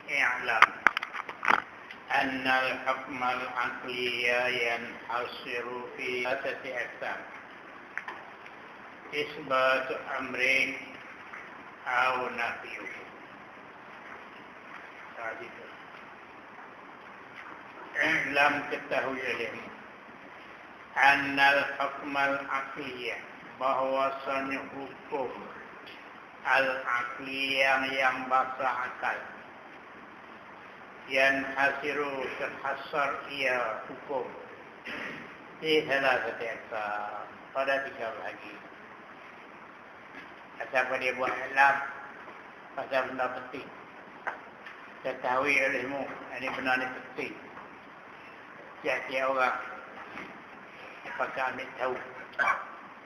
اعلم أن الحكم العقلي ينحصر في ثلاثة أقسام: إثبات أمر أو نفيه. اعلم ketahui olehmu annal hukmal aqliyah, bahwasanya hukum al-aqliyah yang bahasa akal, yang hasiru terhasar ia hukum di salah satu pada tiga lagi. Apa dia buat alam pasal benda penting, ketahui olehmu ini benda ni penting. Tiap-tiap orang apakah ambil tahu.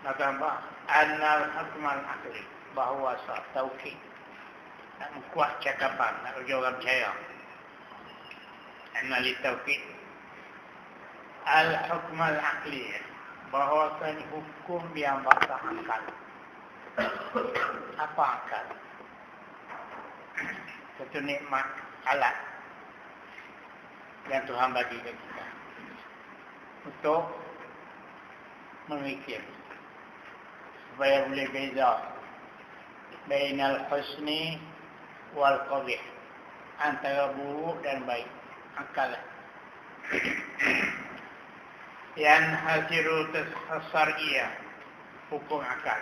Maka apa? Annal hukmal aqli, bahawa tauhid nak kuat cakapan, nak bagi orang percaya. Annal tauhid al-hukmal aqli, bahawa hukum yang bahasa akal. Apa akal? Satu nikmat alat yang Tuhan bagi kepada kita untuk memikir supaya boleh beza bainal husni wal qabih, antara buruk dan baik. Akal yang hasiru terhasar ia hukum akal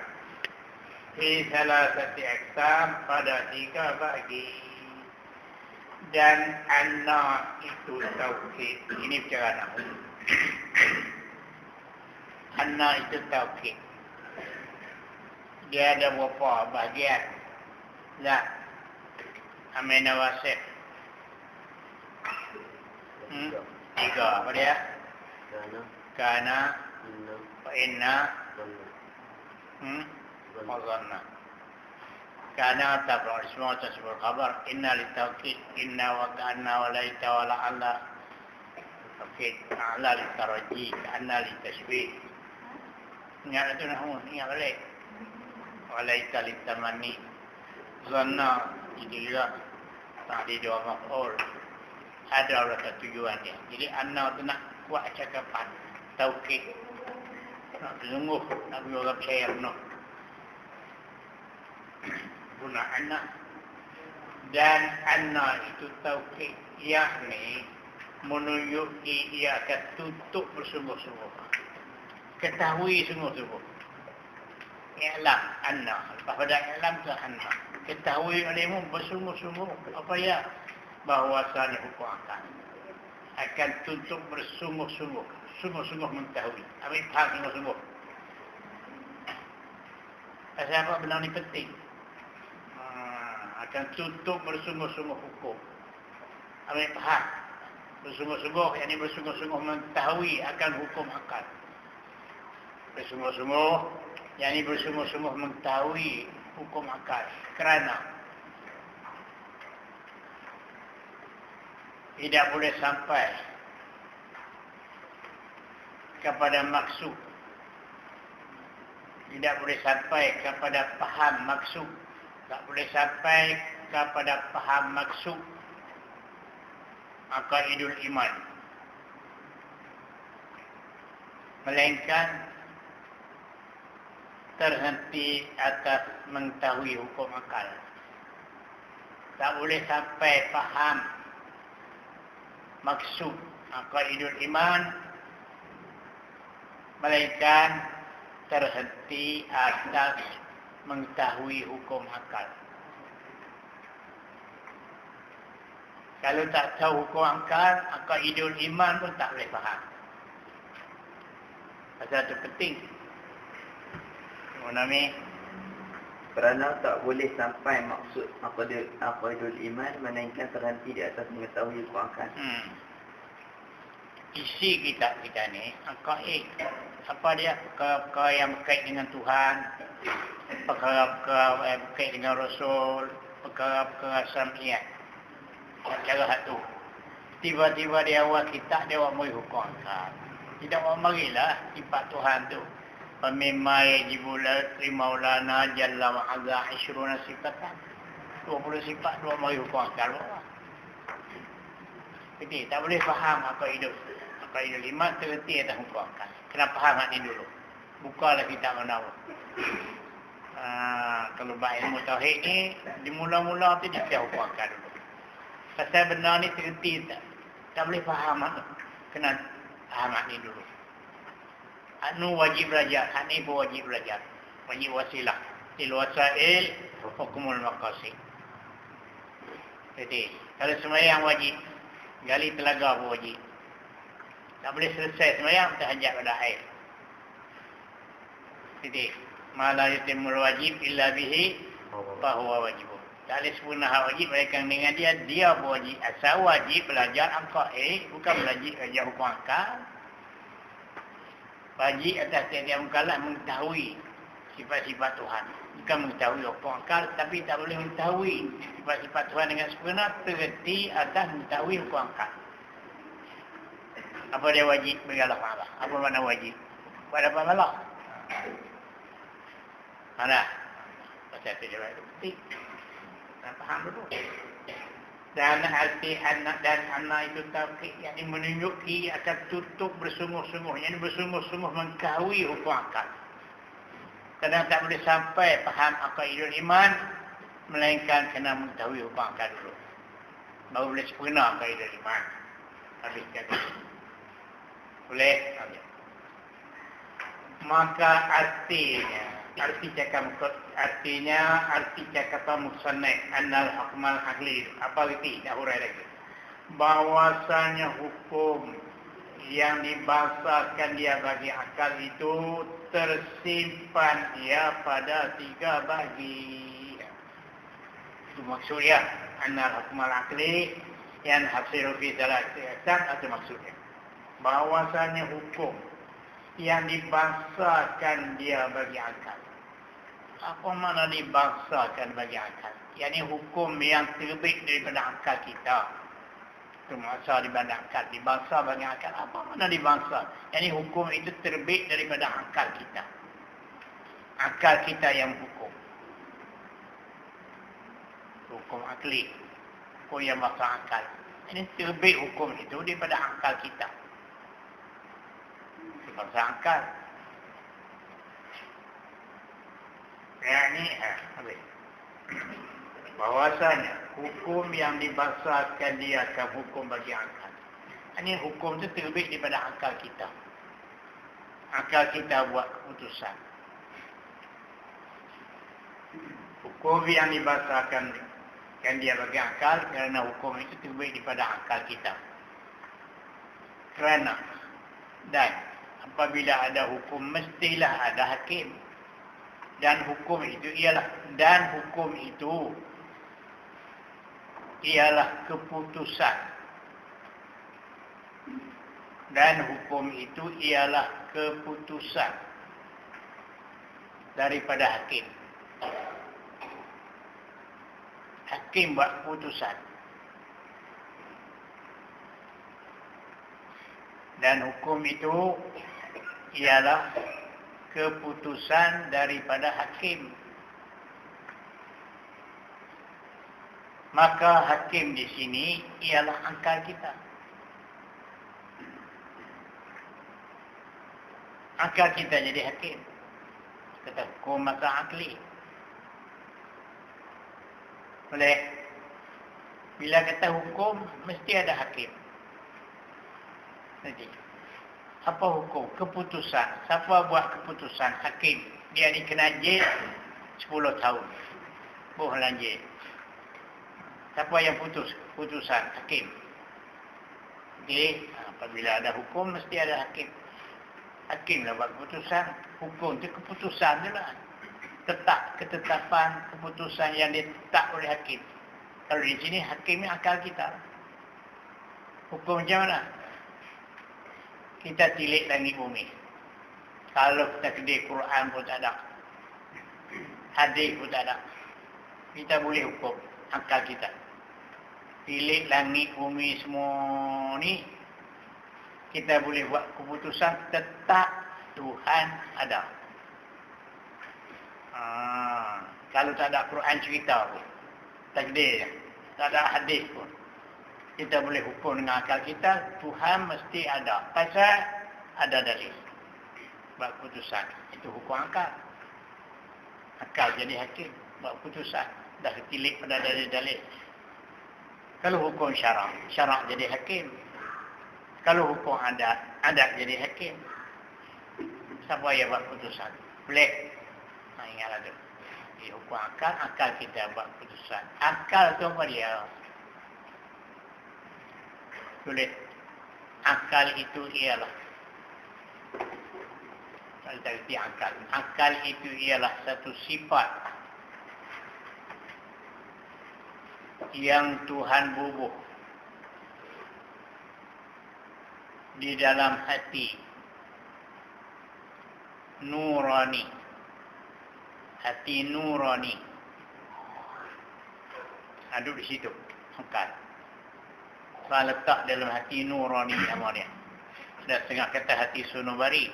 fi salah satu aqsam, pada tiga bagi. Dan anna itu tauhid. Ini bicara nahu. Anna itu tauhid. Dia ada berapa bahagian? Lah, amena wasif. Tiga. Apa dia? Kana, inna, mazanna. Kana tabra semua tersebut khabar. Inna litawkid, inna wa ka'anna wa laita wa la'alla. Tawkid, a'la litaraji, ka'anna litasbih. Ingat itu nahu, ingat balik. Wa laita litamani. Zanna, itu juga. Tadi dua maf'ul. Ada rasa tujuan dia. Jadi anna itu nak kuat cakapan. Tawkid. Nak bersungguh, nak beri orang percaya penuh. Guna anak. Dan anak itu tauhid, yakni menunjuki ia akan tutup bersungguh-sungguh, ketahui sungguh-sungguh. I'lam anak, lepas pada i'lam tu anak, ketahui olehmu bersungguh-sungguh apa ya, bahwasanya hukum akan tutup bersungguh-sungguh, sungguh-sungguh mengetahui. Ambil faham sungguh-sungguh. Pasal apa benda ni penting? Akan tutup bersungguh-sungguh hukum. Ambil faham. Bersungguh-sungguh, yang ini bersungguh-sungguh mengetahui akan hukum akal. Bersungguh-sungguh, yang ini bersungguh-sungguh mengetahui hukum akal. Kerana tidak boleh sampai kepada maksud. Tidak boleh sampai kepada faham maksud. Tak boleh sampai kepada faham maksud aqaidul iman, melainkan terhenti atas mengetahui hukum akal. Tak boleh sampai faham maksud aqaidul iman, melainkan terhenti atas mengetahui hukum akal. Kalau tak tahu hukum akal, aqaidul iman pun tak boleh faham. Pasal itu penting. Menami kerana tak boleh sampai maksud aqaidul iman, melainkan terhenti di atas mengetahui hukum akal. Isi kitab kita ni aqaid. Apa dia? Perkara-perkara yang berkait dengan Tuhan, perkara-perkara yang berkait dengan Rasul, perkara-perkara sam'iyah. Cara satu. Tiba-tiba di awal kitab dia awak mari hukum akal. Tidak awak marilah sifat Tuhan tu. Pemimma yajibu limaulana jalla wa azza 20 sifatan. 20 sifat 2 mari hukum akal bawah. Jadi tak boleh faham apa hidup iman terhenti atas hukum akal. Kena faham hak ni dulu. Bukalah kitab mana. Kalau bab ilmu tauhid ni dimula-mula tu dia hukum akal dulu. Pasal benda ni terhenti tak boleh faham hak. Kena faham hak ni dulu. Anu wajib belajar, hak ni pun wajib belajar. Wajib wasilah. Il wasail hukumul maqasid. Jadi, kalau sembahyang wajib, gali telaga pun wajib. Tak boleh selesai sembahyang terhajat pada air. Jadi, ma la yutimul wajib illa bihi fahuwa wajib. Tak boleh sempurna hak wajib mereka dengan dia pun wajib. Asal wajib belajar aqaid, bukan belajar hukum akal. Wajib atas setiap mukallaf mengetahui sifat-sifat Tuhan. Bukan mengetahui hukum akal, tapi tak boleh mengetahui sifat-sifat Tuhan dengan sempurna terhenti atas mengetahui hukum akal. Apa dia wajib? Bagi Allah Ta'ala. Apa makna wajib? Buat apa Allah? Mana? Pasal itu jawab itu penting. Tak faham dulu. Dan arti anak dan anak itu tauhid yang menunjuki akan tutup bersungguh-sungguh. Yang bersungguh-sungguh mengetahui hukum akal. Kadang tak boleh sampai faham aqaidul iman, melainkan kena mengetahui hukum akal dulu. Baru boleh sempurna aqaidul iman. Habis kata. Boleh? Maka arti cakap musannaf annal hukmal aqli. Apa itu? Dah hurai lagi. Bahwasanya hukum yang dibahasakan dia bagi akal itu tersimpan dia pada 3 bagi. Itu maksudnya annal hukmal aqli yang hasilu fi thalathati aqsam, itu maksudnya. Bahwasanya hukum yang dibangsakan dia bagi akal. Apa makna dibangsakan bagi akal? Yang hukum yang terbit daripada akal kita. Itu maksud daripada akal. Dibangsa bagi akal. Apa makna dibangsa? Yang hukum itu terbit daripada akal kita. Akal kita yang hukum. Hukum akli. Hukum yang bangsa akal. Ini terbit hukum itu daripada akal kita. Bangsa akal. Habis. Bahwasanya hukum yang dibangsakan dia akan hukum bagi akal. Ini hukum itu terbit daripada akal kita. Akal kita buat keputusan. Hukum yang dibangsakan dia bagi akal kerana hukum itu terbit daripada akal kita. Kerana dan apabila ada hukum mestilah ada hakim. Dan hukum itu ialah keputusan. Dan hukum itu ialah keputusan daripada hakim. Hakim buat keputusan. Dan hukum itu ialah keputusan daripada hakim. Maka hakim di sini ialah akal kita. Akal kita jadi hakim. Kata hukum maka akli. Boleh? Bila kata hukum, mesti ada hakim. Nanti. Apa hukum? Keputusan. Siapa buat keputusan? Hakim. Dia ni kena jil 10 tahun. Boleh jil. Siapa yang putus? Keputusan. Hakim. Jadi, apabila ada hukum, mesti ada hakim. Hakim lah buat keputusan. Hukum itu keputusan je lah. Ketetapan keputusan yang ditetap oleh hakim. Kalau di sini, hakim ni akal kita. Hukum macam mana? Kita tilik langit bumi. Kalau kita kedai Quran pun tak ada. Hadis pun tak ada. Kita boleh hukum akal kita. Tilik langit bumi semua ni, kita boleh buat keputusan tetap Tuhan ada. Kalau tak ada Quran cerita pun, takdir je. Tak ada hadis pun, kita boleh hukum dengan akal kita. Tuhan mesti ada. Pasal ada dalil. Buat putusan. Itu hukum akal. Akal jadi hakim. Buat putusan. Dah ketilik pada dalil-dalil. Kalau hukum syarak, syarak jadi hakim. Kalau hukum adat, adat jadi hakim. Siapa yang buat putusan? Boleh. Ingatlah tu. Hukum akal, akal kita buat putusan. Akal tu apa dia? Tulis. Akal itu ialah. Kalau tak kerti akal. Akal itu ialah satu sifat yang Tuhan bubuh di dalam hati nurani. Hati nurani. Ada di situ. Akal. Kalau letak dalam hati nurani nama dia. Ada setengah kata hati sunubari.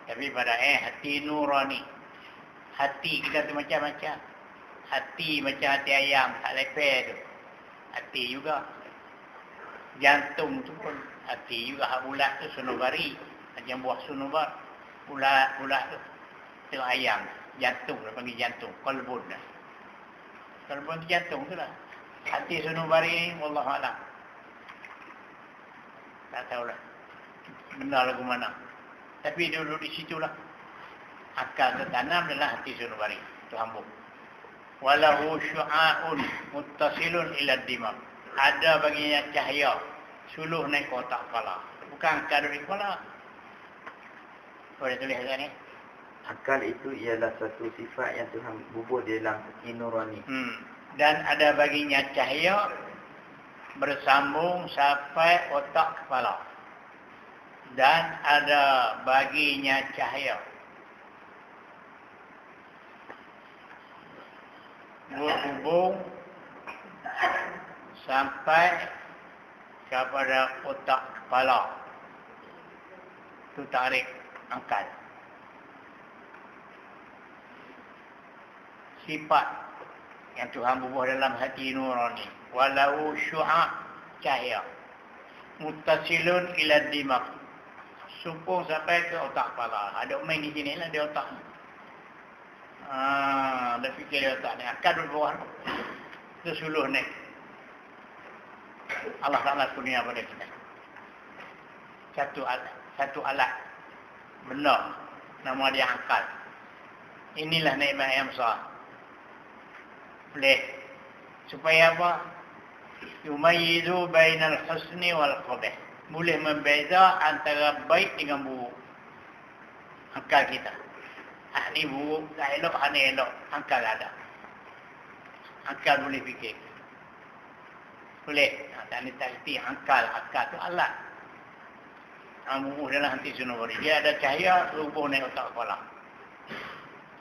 Tapi pada hati nurani. Hati kita tu macam-macam. Hati macam hati ayam, tak lepeh tu. Hati juga. Jantung tu pun hati juga. Hak ulat tu sunubari. Macam buah sunubar. Ulat tu. Tengok ayam. Jantung lah panggil jantung. Kolbun lah. Kolbun tu jantung tu lah. Hati sunubari ni, wallahualam. Tak tahulah. Benar lagu mana. Tapi dulu di situlah. Akal tertanam dalam hati sunubari. Itu hambung. Walahu syu'a'un muttasilun ila dimag. Ada baginya cahaya. Suluh naik ke otak kepala. Bukan akal dari kepala. Boleh tulis ni? Akal itu ialah satu sifat yang Tuhan bubuh di dalam hati nurani. Dan ada baginya cahaya bersambung sampai otak kepala. Dan ada baginya cahaya berhubung sampai kepada otak kepala. Itu tarik akal. Sifat yang Tuhan bubuh dalam hati nurani. Walau syu'a, cahaya. Muttasilun ila dimag. Sumpung sampai ke otak kepala. Ada main di sini lah, di otak. Dah fikir di otak ni. Akal di bawah. Itu suluh ni. Allah Ta'ala kurnia pada kita. Satu alat. Benar. Nama dia akal. Inilah nikmat yang besar. Boleh. Supaya apa? Yumayyizu bainal husni wal qabih. Boleh membeza antara baik dengan buruk. Akal kita. Hak ni buruk, tak elok, hak ni elok. Akal ada. Akal boleh fikir. Boleh. Tak ni tak kerti akal. Akal tu alat. Bubuh dalam hati sunubari. Dia ada cahaya, rubuh naik otak kepala.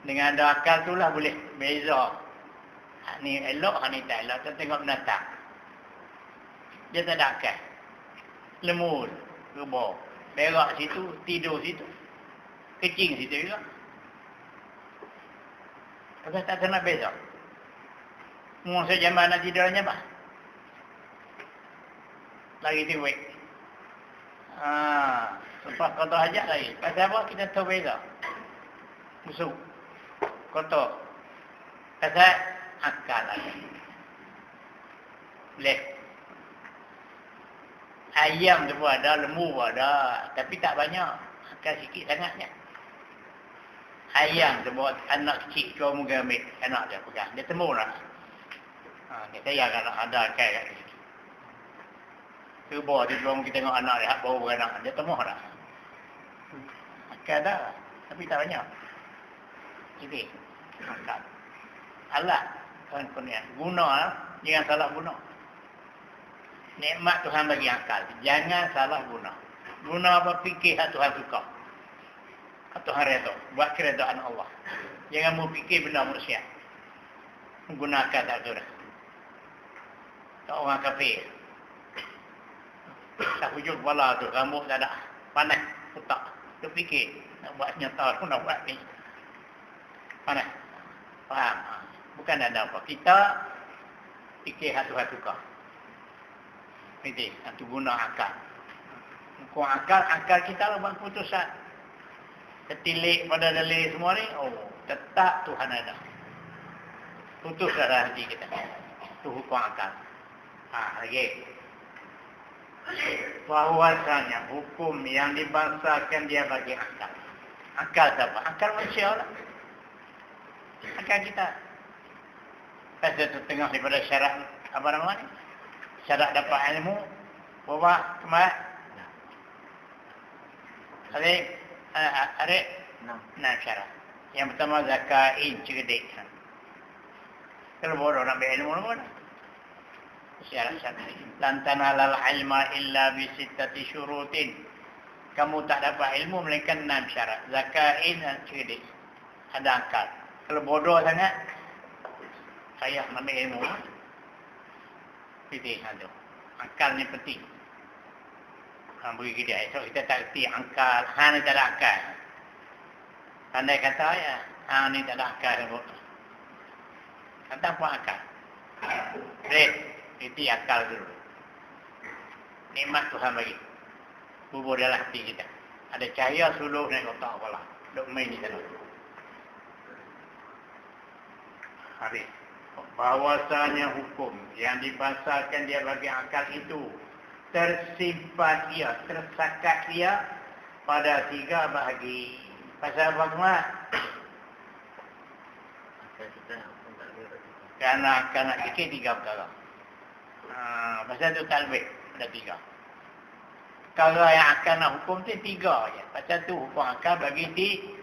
Dengan ada akal tu lah boleh beza. Hak ni elok, hak ni tak elok. Kita tengok binatang. Dia tak ada akal. Lemur, rebah. Berak situ, tidur situ. Kecing situ juga. Tapi tak kena beza. Masa zaman nak tidurnya apa? Lagi tiwik. Lepas kotor hajat lagi. Pasal apa? Kita tahu beza. Musuh. Kotor. Pasal akal lagi. Boleh. Ayam tu pun ada, lembu pun ada. Tapi tak banyak. Akal sikit sangatnya. Ayam tu buat anak kecil kau mungkin ambil anak dia pegang. Dia temu lah. Kita ya kalau ada akal kat sini. Cuba dia belum kita tengok anak dia, baru beranak. Dia temu lah. Akal dah. Tapi tak banyak. Jadi, akal. Alat. Tuhan kurnia. Guna, jangan salah guna. Nikmat Tuhan bagi akal. Jangan salah guna. Guna apa fikir yang Tuhan suka. Tuhan redha. Buat keredaan Allah. Jangan mau fikir benda manusia. Menggunakan tak tu dah. Tak orang kafir. Tak hujung kepala tu. Rambut tak ada. Panas. Otak. Tu fikir. Nak buat nyata tu nak buat ni. Mana? Faham? Bukan ada apa. Kita fikir hatu-hatu kau. Itu, satu guna akal. Hukum akal kita lah buat putusan. Ketilik pada dalil semua ni, tetap Tuhan ada. Putus darah hati kita. Itu hukum akal. Lagi. Bahawasanya hukum yang dibangsakan dia bagi akal. Akal siapa? Akal manusia lah. Akal kita. Pasal setengah daripada syarat, apa namanya? Syarat dapat ilmu, berapa kemarin? Ada 6 syarat. Yang pertama zakain, cerdik. Kalau bodoh nak ambil ilmu mana? Syarat-syarat. Lan tanalal ilma illa bisittati syurutin. Kamu tak dapat ilmu melainkan 6 syarat. Zakain dan cerdik. Ada akal. Kalau bodoh sangat, saya ambil ilmu. Penting ada. Akal ni penting. Bagi dia. Esok kita tak kerti akal. Ni tak ada akal. Pandai kata ya. Ni tak ada akal. Kata apa akal? Baik. Itu akal dulu. Nikmat Tuhan bagi. Bubur dalam hati kita. Ada cahaya suluh dan kotak kepala. Duk main di sana. Habis. Bahawasanya hukum yang dibangsakan dia bagi akal itu tersimpan ia, tersakat ia pada 3 bahagi. Pasal apa kemana? Kerana akan nak fikir 3 perkara. Pasal tu tak lebih ada 3. Perkara yang akan nak hukum tu 3 je. Pasal tu hukum akal bagi 3.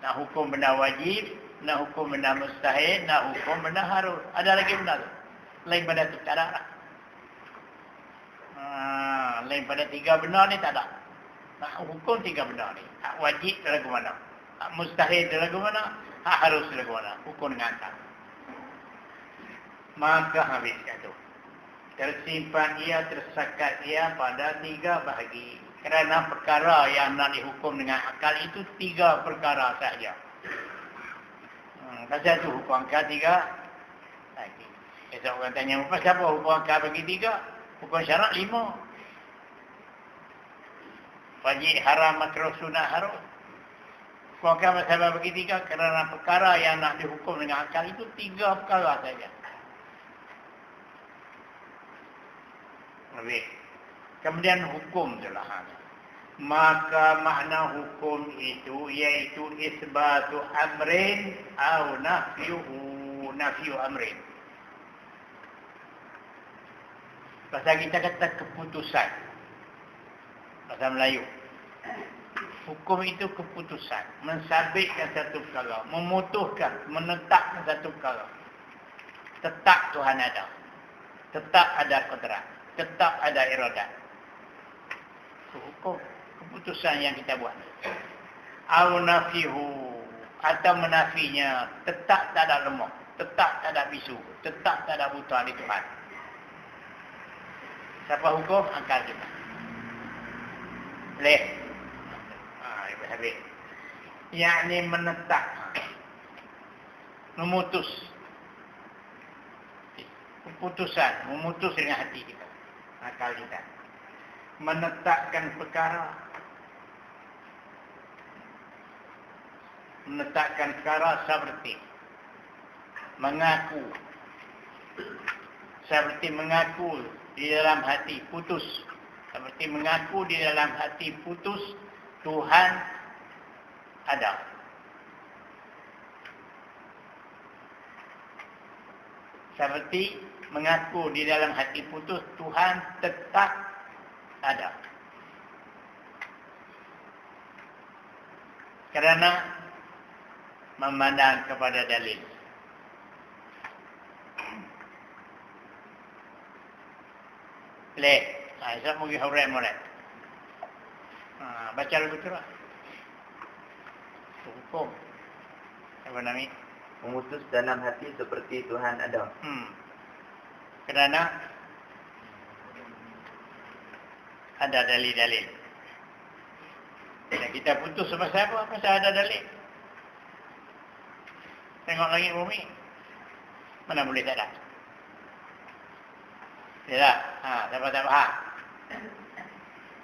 Nak hukum benda wajib, nak hukum benda mustahil, nak hukum benda harus. Ada lagi benda tu. Lain pada tu tak ada lah. Lain pada 3 benda ni tak ada. Nak hukum 3 benda ni. Hak wajib lagu mana? Hak mustahil lagu mana? Hak harus lagu mana? Hukum dengan akal. Maka habiskan tu. Tersimpan ia, tersakat ia pada 3 bahagi. Kerana perkara yang nak dihukum dengan akal itu 3 perkara sahaja. Pasal tu hukum akal 3 lagi. Esok orang tanya, pasal apa hukum akal bagi 3? Hukum syarat 5. Wajib, haram, makruh, sunat, harus. Hukum akal pasal bagi 3 kerana perkara yang nak dihukum dengan akal itu 3 perkara saja. Habis. Kemudian hukum tu lah. Maka makna hukum itu iaitu isbatu amrin atau nafyu amrin. Pasal kita kata keputusan. Bahasa Melayu. Hukum itu keputusan. Mensabitkan satu perkara. Memutuskan. Menetapkan satu perkara. Tetap Tuhan ada. Tetap ada kodrat. Tetap ada iradat. Hukum. Keputusan yang kita buat. Au nafihu. Atau menafinya. Tetap tak ada lemah. Tetap tak ada bisu. Tetap tak ada buta di Tuhan. Siapa hukum? Akal kita. Boleh. Habis. Yakni menetap. Memutus. Keputusan. Memutus dengan hati kita. Akal kita. Menetapkan perkara. Menetapkan perkara seperti mengaku. Seperti mengaku di dalam hati putus. Seperti mengaku di dalam hati putus Tuhan ada. Seperti mengaku di dalam hati putus Tuhan tetap ada. Kerana memandang kepada dalil. Boleh. Saya mau pergi huraian mulai. Baca lagu tu lah. Hukum. Apa namanya? Memutus dalam hati seperti Tuhan ada. Kerana ada dalil-dalil. Dan kita putus pasal apa? Pasal ada dalil. Tengok langit bumi. Mana boleh tak ada? Ya, dapat tak faham?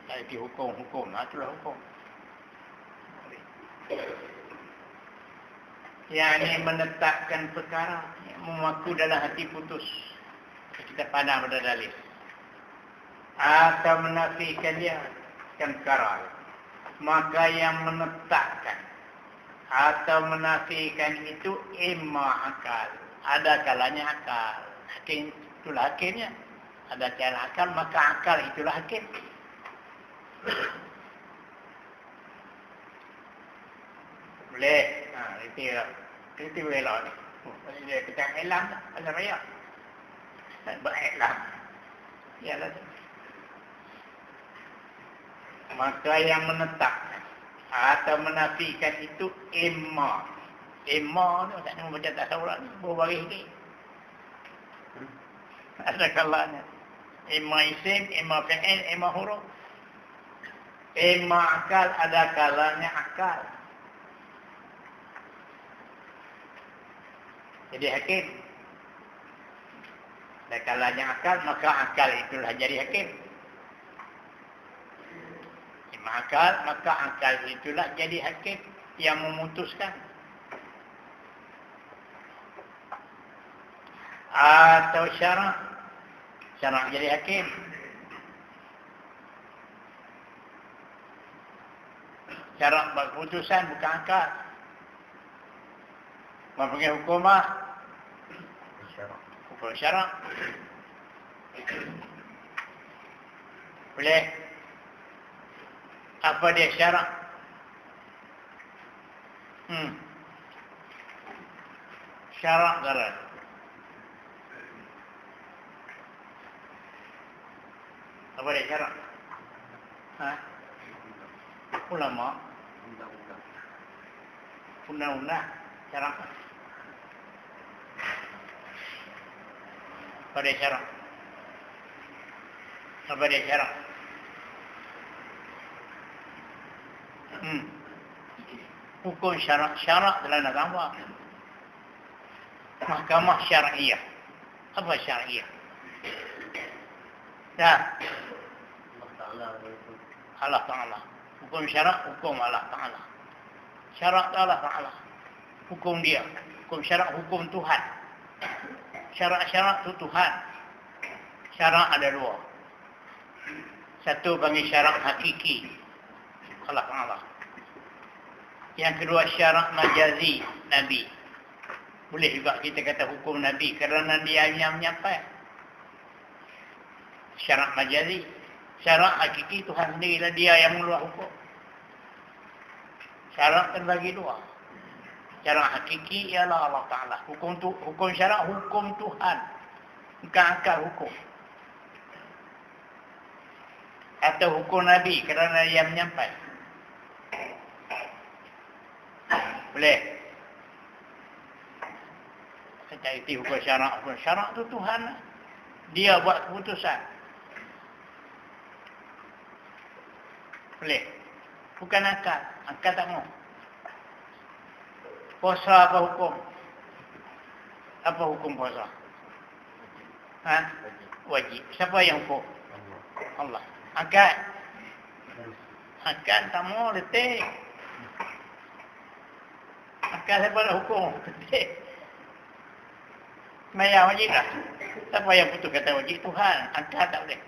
Jadi hukum. Itulah hukum. Yang ini menetapkan perkara yang memaku dalam hati putus. Kita pandang pada dalil. Atau menafikan dia kan perkara. Maka yang menetapkan atau menafikan itu imma akal. Ada kalanya akal. Hakim itulah hakimnya. Ada cara akal, maka akal itulah hakim. Boleh. Itu elok ni. Dia kata elam lah. Ada raya. Berelam. Yalah. Maka yang menetapkan atau menafikan itu imma. Imma ni tak nak baca tasawuf ni. Berbaris ni. Ada kalanya. Imma isim, imma fi'il, imma huruf. Imma akal, ada kalanya akal. Jadi hakim. Ada kalanya akal, maka akal itulah jadi hakim. Imma akal, maka akal itulah jadi hakim yang memutuskan. Atau syarak. Syarak jadi hakim. Syarak buat keputusan bukan akal. Mempunyai hukumah. Hukum syarak. Boleh. Apa dia syarak? Syarak darat. Apa dia syarak? Ulama. Undang-undang. Syarak. Apa dia syarak? Apa dia syarak? Hukum syarak. Syarak dalam agama. Mahkamah syar'iyah. Apa syar'iyah? Allah Ta'ala. Hukum syarak, hukum Allah Ta'ala. Syarak Allah Ta'ala. Hukum dia. Hukum syarak, hukum Tuhan. Syarak-syarak itu Tuhan. Syarak ada dua. Satu panggil syarak hakiki. Allah Ta'ala. Yang kedua syarak majazi. Nabi. Boleh juga kita kata hukum Nabi. Kerana dia yang menyampaikan. Syarak majazi. Syarak hakiki Tuhan sendirilah dia yang mengeluarkan hukum. Syarak terbagi dua. Syarak hakiki ialah Allah Ta'ala. Hukum syarak, hukum Tuhan. Bukan akal hukum. Atau hukum Nabi kerana dia menyampaikan. Boleh. Kita iti hukum syarak. Hukum syarak itu Tuhan. Dia buat keputusan. Boleh. Bukan akal. Akal tak mau. Puasa apa hukum? Apa hukum puasa? Wajib. Siapa yang hukum? Allah. Akal. Akal tak mau letih. Akal siapa nak hukum? Letih. Maya wajib lah. Siapa yang putus kata wajib? Tuhan. Akal tak boleh.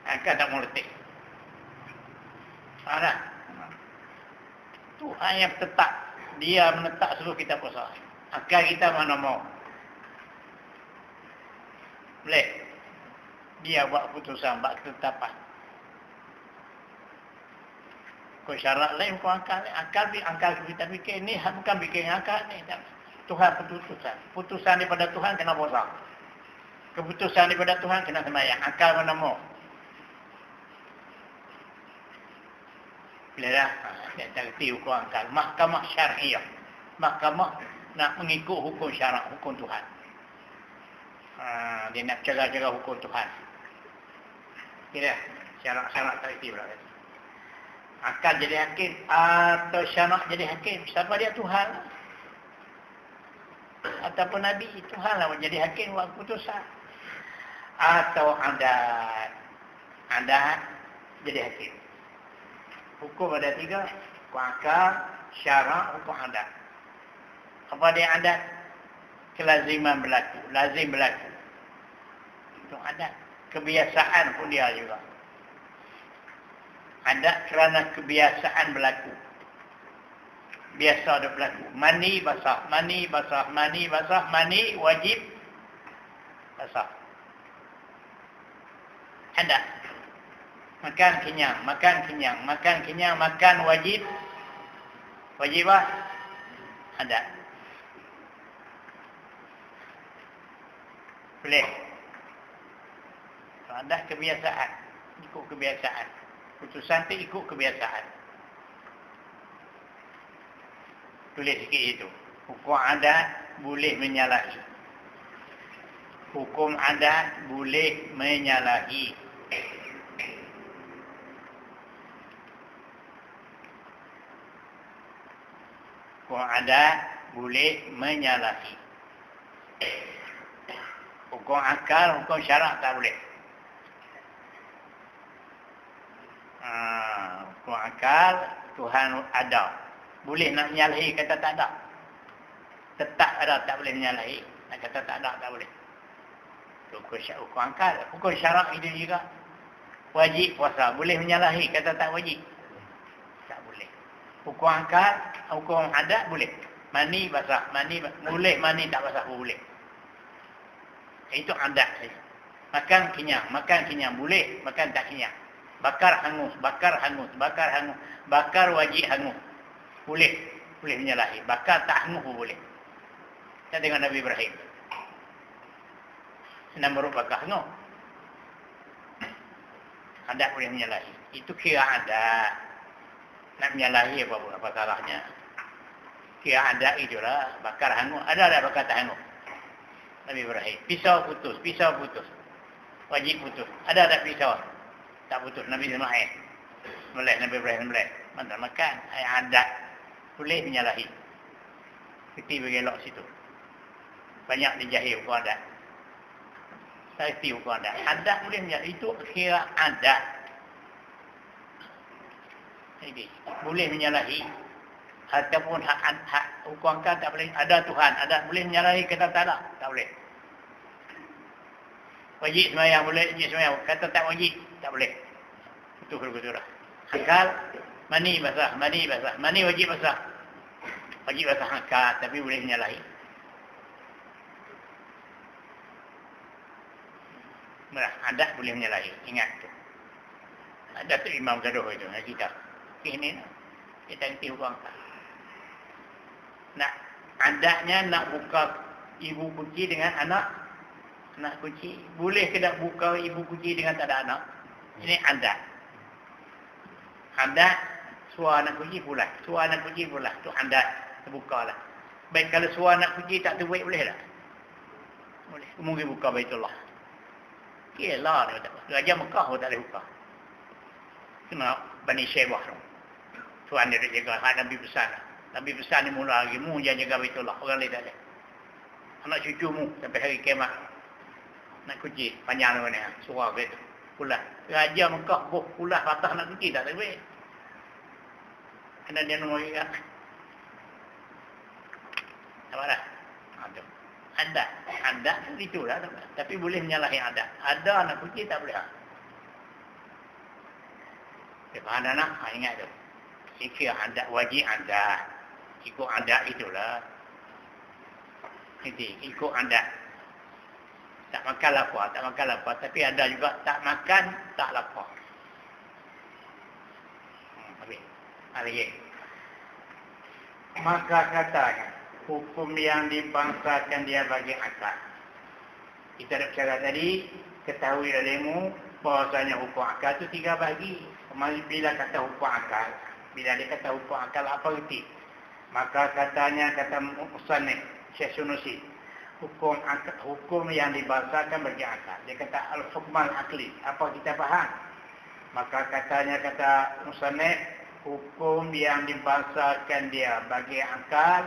Akal tak mau letih. Faham? Tuhan yang tetap. Dia menetap suruh kita puasa. Akal kita mana mau. Boleh. Dia buat keputusan, buat ketetapan. Kau syarat lain, kau akal. Akal kita fikir ni bukan fikir akal ni. Tuhan putusan. Putusan daripada Tuhan kena puasa. Keputusan daripada Tuhan kena sembahyang. Akal mana mau. Boleh dah. Dia terti hukum akal. Mahkamah syar'iyah. Mahkamah nak mengikut hukum syarak, hukum Tuhan. Dia nak cara-cara hukum Tuhan. Kira syarak-syarak terti pula. Akal jadi hakim atau syarak jadi hakim. Siapa dia? Tuhan. ataupun Nabi. Tuhan lah menjadi hakim buat keputusan. Atau adat. Adat jadi hakim. Hukum ada 3. Hukum akal, syarak, hukum adat. Apa dia adat? Kelaziman berlaku. Lazim berlaku. Itu adat. Kebiasaan pun dia juga. Adat kerana kebiasaan berlaku. Biasa ada berlaku. Mani basah, mani basah, mani basah, mani wajib basah. Adat. Makan kenyang, makan kenyang, makan kenyang, makan wajib. Wajib apa? Adat. Boleh. Adat kebiasaan. Ikut kebiasaan. Putusan itu ikut kebiasaan. Tulis sikit itu. Hukum adat boleh menyalahi. Hukum adat boleh menyalahi. Hukum adat boleh menyalahi. Hukum akal, hukum syarak tak boleh. Hukum akal, Tuhan ada. Boleh nak menyalahi, kata tak ada. Tetap ada, tak boleh menyalahi. Nak kata tak ada, tak boleh. Hukum akal, hukum syarak itu juga. Wajib puasa, boleh menyalahi, kata tak wajib. Tak boleh. Hukum akal, hukum adat boleh. Mani basah, mani boleh, mani tak basah pun boleh. Itu adat saja. Makan kenyang, boleh, makan tak kenyang. Bakar hangus, bakar hangus, bakar hangus. Bakar wajib hangus. Boleh, boleh menyalahi. Bakar tak hangus pun boleh. Kita tengok Nabi Ibrahim. Senang beruk bakar hangus. Adat boleh menyalahi. Itu kira adat. Nak menyalahi apa salahnya. Kira adat itulah. Bakar hangus. Ada bakar tak hangus. Nabi Ibrahim. Pisau putus. Wajib putus. Ada pisau. Tak putus. Nabi Ismail. Nabi Ibrahim melek. Mana makan. Adat. Boleh menyalahi. Peti bergelok situ. Banyak dijahil hukum adat. Peti hukum adat. Adat boleh menyalahi. Itu kira adat. Jadi, boleh menyalahi. Ataupun hak hukum akal tak boleh. Ada Tuhan. Adat boleh menyalahi. Kata tak ada. Tak boleh. Wajib semayang boleh. Wajib semayang. Kata tak wajib. Tak boleh. Betul-betul lah. Akal, mani basah, mani basah. Mani wajib basah. Wajib basah akal, tapi boleh menyalahi. Merah, adat boleh menyalahi. Ingat tu. Adat tu Imam Gaduh itu. Kita. Ini kita ngerti hukum akal. Nak, adatnya nak buka ibu kunci dengan anak kunci. Boleh ke tak buka ibu kunci dengan tak ada anak? Ini adat. Adat, suara anak kunci pula. Suara anak kunci pula. Itu adat. Terbuka lah. Baik kalau suara anak kunci tak terbaik boleh tak? Boleh. Mungkin buka Baitullah. Yelah. Raja Mekah pun tak boleh buka. Kena Bani Syaibah tu. Tuan dia jaga. Hak Nabi besar. Nabi besar ni mula lagi. Mu jangan jaga Baitullah. Orang lain tak boleh. Anak cucumu sampai hari kiamat. Nak kunci. Panjang tu ni. Suara begitu. Pulah. Raja Mekah pulah patah nak kunci tak boleh. Kena dia nombor juga. Apa dah? Adat. Adat itu lah. Tapi boleh menyalahi adat. Ada nak kunci tak boleh. Faham anak? Ingat tu. Sikir adat wajib adat. Ikut adat itulah. Ikut adat. Tak makan lapar. Tapi ada juga tak makan, tak lapar. Habis. Lagi. Maka katanya, hukum yang dibangsakan dia bagi akal. Kita dah bercakap tadi, ketahui olehmu, bahasanya hukum akal itu 3 bagi. Bila kata hukum akal, bila dia kata hukum akal, apa erti? Maka katanya, kata Musannif, Syekh Sunusi, hukum yang dibahasakan bagi akal. Dia kata al-hukmal akli. Apa kita faham? Maka katanya, kata Musannif, hukum yang dibahasakan dia bagi akal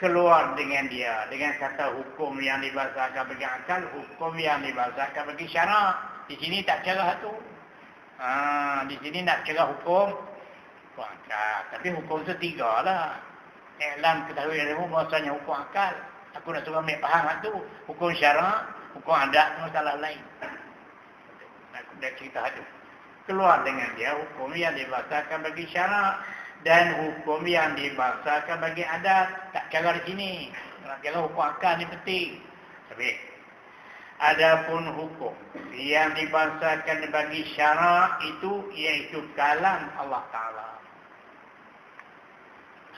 keluar dengan dia. Dengan kata hukum yang dibahasakan bagi akal, hukum yang dibahasakan bagi syarak. Di sini tak cerah tu. Di sini nak cerah hukum akal. Tapi hukum tu 3 lah. Iklam ketahui ilmu bahasanya hukum akal. Aku nak suruh ambil faham tu. Hukum syarak, hukum adat, masalah lain. Aku dah cerita tu. Keluar dengan dia hukum yang dibahasakan bagi syarak dan hukum yang dibahasakan bagi adat. Tak cara di sini. Nak cara hukum akal ni penting. Habis. Adapun hukum yang dibahasakan bagi syarak itu iaitu kalam Allah Ta'ala.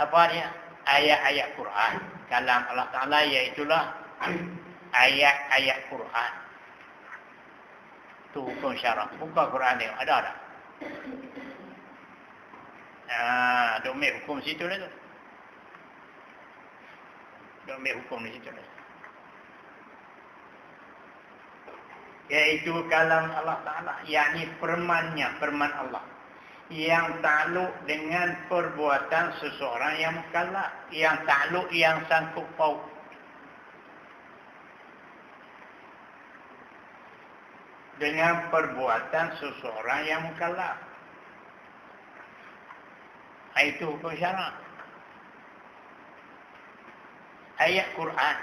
Apa dia? Ayat-ayat Quran. Kalam Allah Ta'ala iaitulah ayat-ayat Quran. Itu hukum syarak. Buka Quran dia. Ada tak? Domik hukum situ lah tu. Domik hukum di situ lah. Iaitu kalam Allah Ta'ala. Yakni firmannya, firman Allah. Yang takluk dengan perbuatan seseorang yang mukallaf. Yang takluk, yang sangkut paut. Dengan perbuatan seseorang yang mukallaf. Itu hukum syarak. Ayat Quran.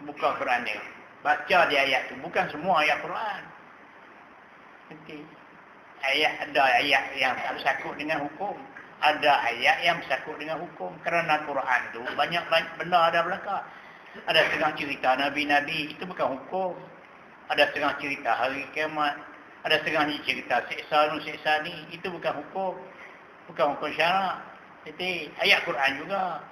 Buka Quran dia. Baca di ayat tu. Bukan semua ayat Quran. Nanti. Ada ayat yang tak bersangkut dengan hukum. Ada ayat yang bersangkut dengan hukum. Kerana Quran tu banyak benda ada belakang. Ada setengah cerita Nabi-Nabi. Itu bukan hukum. Ada setengah cerita hari kiamat. Ada setengah cerita siksa ni. Itu bukan hukum. Bukan hukum syarak. Jadi ayat Quran juga.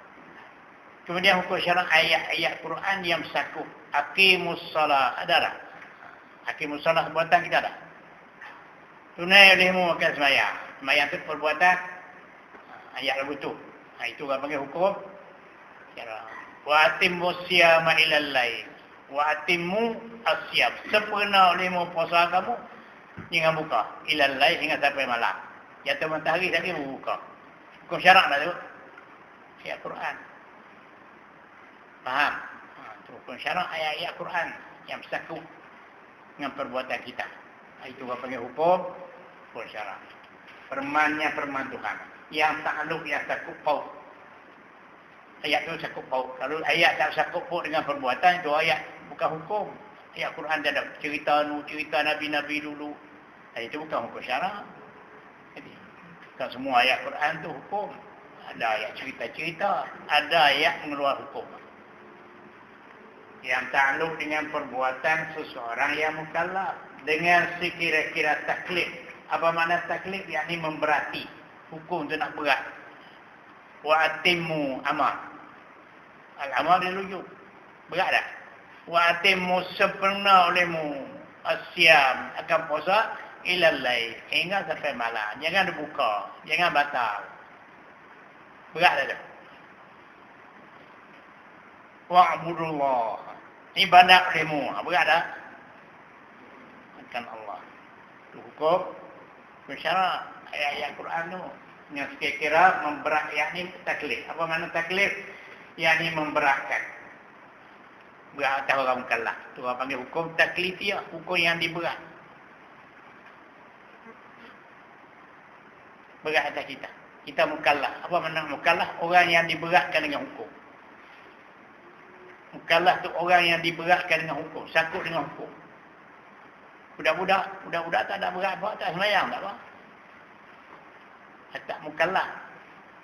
Kemudian hukum syarak ayat-ayat Quran yang bersangkut. Aqimus salat. Ada tak? Aqimus salat perbuatan kita ada. Tunai olehmu makan semayang. Semayang itu perbuatan ayat lagu tu. Itu orang panggil hukum. Wa atimmu siyama ilal lail. Wa atimmu asyam. Sempurna olehmu puasa kamu jangan buka. Ilal lail hingga sampai malam. Jatuh matahari lagi buka. Hukum syarak dah tu. Ayat Quran. Faham? Hukum syarak ayat-ayat Quran yang bersangkut dengan perbuatan kita. Itu apa panggil hukum syarak. Firmannya firman Tuhan. Yang takluk yang sakut paut. Ayat tu sakut paut. Kalau ayat tak sakut paut dengan perbuatan, itu ayat bukan hukum. Ayat Quran dia ada cerita Nabi-Nabi dulu. Itu bukan hukum syarak. Jadi, bukan semua ayat Quran tu hukum. Ada ayat cerita-cerita. Ada ayat mengeluar hukum. Yang takluk dengan perbuatan seseorang yang mukallaf. Dengan sekira-kira taklif. Apa makna taklif? Yakni memberati. Hukum tu nak berat. Wa atimmu amal. Al-amal dia lujuk. Berat dah. Wa atimmu sempurna olehmu asyam. Akan puasa ilal lail. Hingga sampai malam. Jangan dibuka. Jangan batal. Berat dah tu. Wa'budullah. Ibadat olehmu. Berat dah. Allah. Itu hukum syarak ayat-ayat Quran tu. Yang kira-kira memberat, yakni taklif. Apa makna taklif? Yakni memberatkan. Berat atas orang mukallaf. Itu orang panggil hukum taklifiyah. Hukum yang diberat. Berat atas kita. Kita mukallaf. Apa makna mukallaf? Orang yang diberatkan dengan hukum. Mukallaf tu orang yang diberatkan dengan hukum. Sakut dengan hukum. Budak-budak tak ada berat apa, tak semayang tak apa. Tak mukallaf.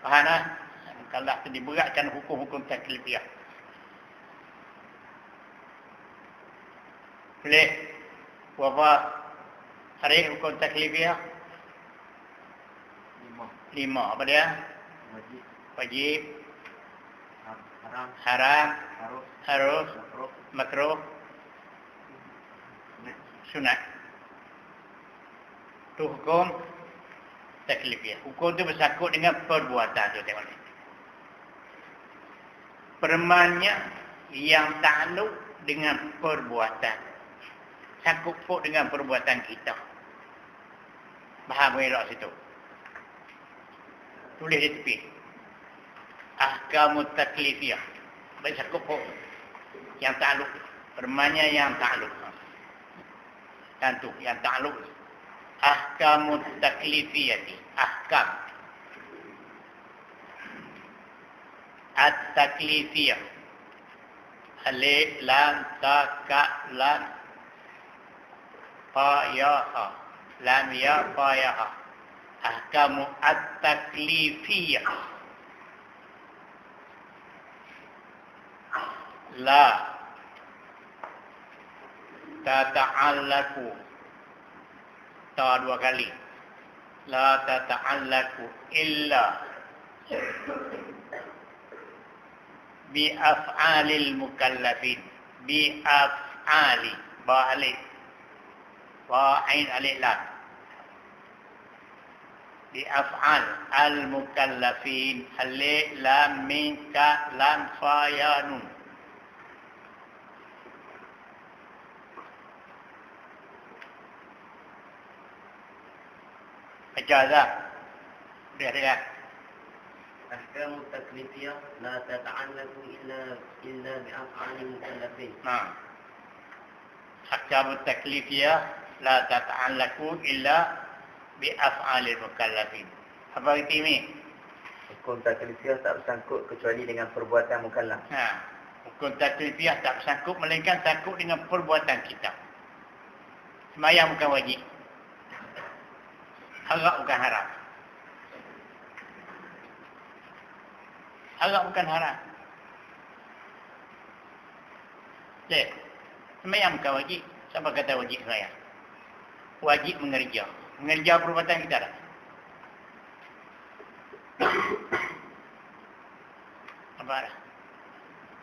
Faham tak? Mukallaf tu diberatkan hukum-hukum taklifiyah. Boleh? Berapa hari hukum taklifiyah? 5. Apa dia? Wajib. Haram. Harus. Makruh. Sunat. Itu hukum taklifiyah. Hukum itu bersangkut dengan perbuatan tu, tengok ni. Permannya yang takluk dengan perbuatan. Sangkut pun dengan perbuatan kita. Faham elok situ. Tulis di tepi. ahkamut taklifiyah. Baca kumpul. Yang ta'aluk. Firmannya yang ta'aluk. Tentu, yang ta'aluk. Ahkamut taklifiyati. Ahkam. At-taklifiyah. Alif, lam, ta, ka, lam, fa, ya, ha. Lam, ya, fa, ya, ha. Ahkamu at-taklifiyah. La tata'allaku. Ta dua kali. La tata'allaku illa bi af'alil mukallafin. Bi af'ali. Ba alif. Ba ain alif lam. Bi af'al al-mukallafin. Alif lam mim ka lam fa ya nun. Baca Dah. أحكام التكليفية لا تتعلق إلا بأفعال المكلفين. أحكام التكليفية لا تتعلق إلا بأفعال المكلفين. Apa arti ini? Hukum taklifiyah tak bersangkut kecuali dengan perbuatan mukallaf. Hukum taklifiyah tak bersangkut melainkan sangkut dengan perbuatan kita. Sembahyang bukan wajib. Harap bukan haram. Harap bukan haram. Lihat. Sembahyang bukan wajib. Siapa kata wajib sembahyang? Wajib mengerja. Mengerja perbuatan kita tak? Apa dah?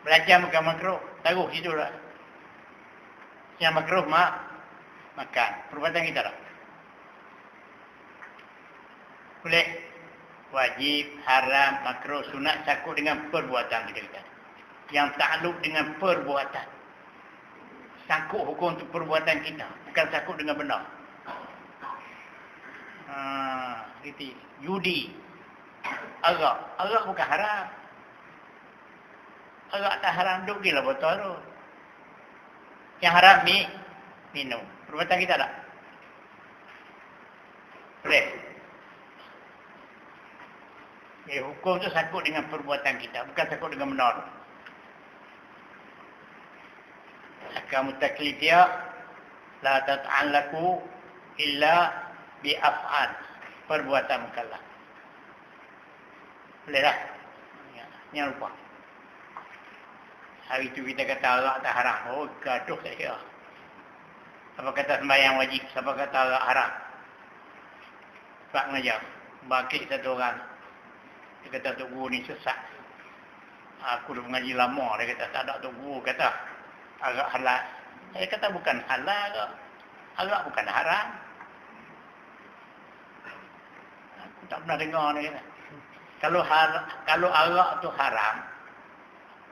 Belajar bukan makruh. Taruh situ lah. Yang makruh makan. Perbuatan kita tak? Boleh. Wajib, haram, makruh, sunat sangkut dengan perbuatan kita. Yang takluk dengan perbuatan. Sangkut hukum untuk perbuatan kita. Bukan sangkut dengan benar. Gitu. Judi. Arak bukan haram. Arak tak haram. Duk gila botol tu. Yang haram ni minum. Perbuatan kita tak? Boleh. Hukum tu sangkut dengan perbuatan kita, bukan sangkut dengan benar. Ahkam taklifiyah la tata'allaqu illa bi af'al, perbuatan mukallaf. Boleh tak? Jangan lupa. Hari itu kita kata arak tak haram. Oh, gaduh saya. Apa kata sembahyang wajib? Siapa kata arak haram? Pak mengajar. Bangkit satu orang. Dia kata, Tok Guru ni sesat. Aku dah mengaji lama. Dia kata, tak ada Tok Guru. Kata, arak halal. Saya kata, bukan halal. Arak bukan haram. Aku tak pernah dengar ni. Kalau arak tu haram,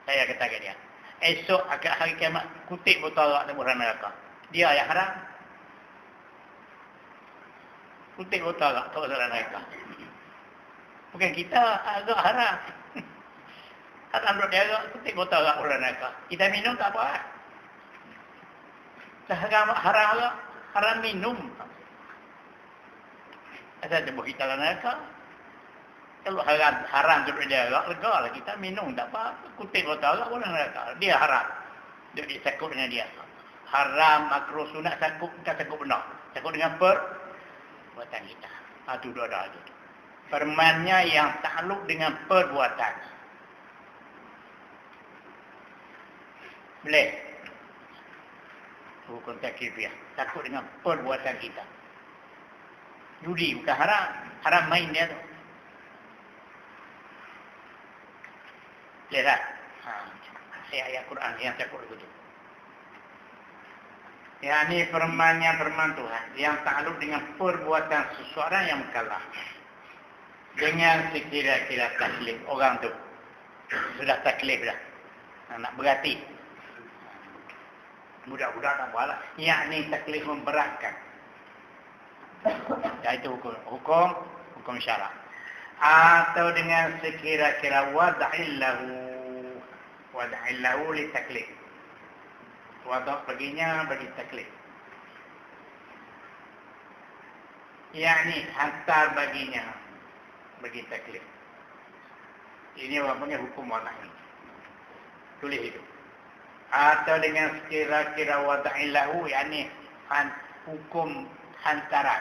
saya kata ke dia, esok akad hari kiamat, kutip botol arak tembus neraka. Dia yang haram. Kutip botol arak tembus neraka. Bukan kita, agak haram. Haram duduk dia agak, kutip botol agak ulang neraka. Kita minum tak apa. Haram agak, haram minum. Asal jemput kita dalam neraka. Kalau haram duduk dia agak, lega lah. Kita minum tak apa. Kutip botol agak ulang neraka. Dia haram. Dia disakut dengan dia. Haram, makruh, sunat, sakut, kita sakut benar. Sakut dengan perbuatan kita. Itu dua-dua itu. Firmannya yang takluk dengan perbuatan. Boleh. Hukum taklifiyah. Takut dengan perbuatan kita. Judi bukan haram. Haram main dia tu. Boleh tak? Ayat Quran yang takut begitu. Yang ini firmannya firman Tuhan. Yang takluk dengan perbuatan seseorang yang mukallaf. Dengan sekira-kira taklif orang tu sudah taklif dah, nak berhati. Budak-budak tak buatlah. Yang ni taklif memberatkan. Itu hukum syarak. atau dengan sekira-kira wad'illahu li taklif. Wada' baginya bagi taklif. yakni hantar baginya bagi taklif. Ini namanya hukum wada'i. Tulis itu. Atau dengan kira-kira wada'illahu, yakni hukum hantaran.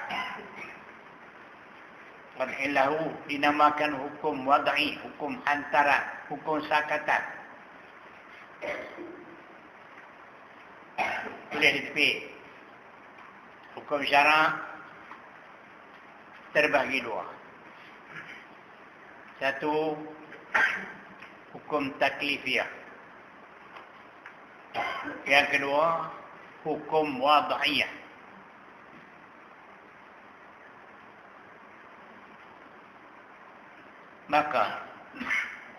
Wada'illahu dinamakan hukum wada'i, hukum hantaran, hukum sakatan. Tulis di tepi. Hukum syarak terbagi dua. Satu, hukum taklifiyah. Yang kedua, hukum wada'iyah. Maka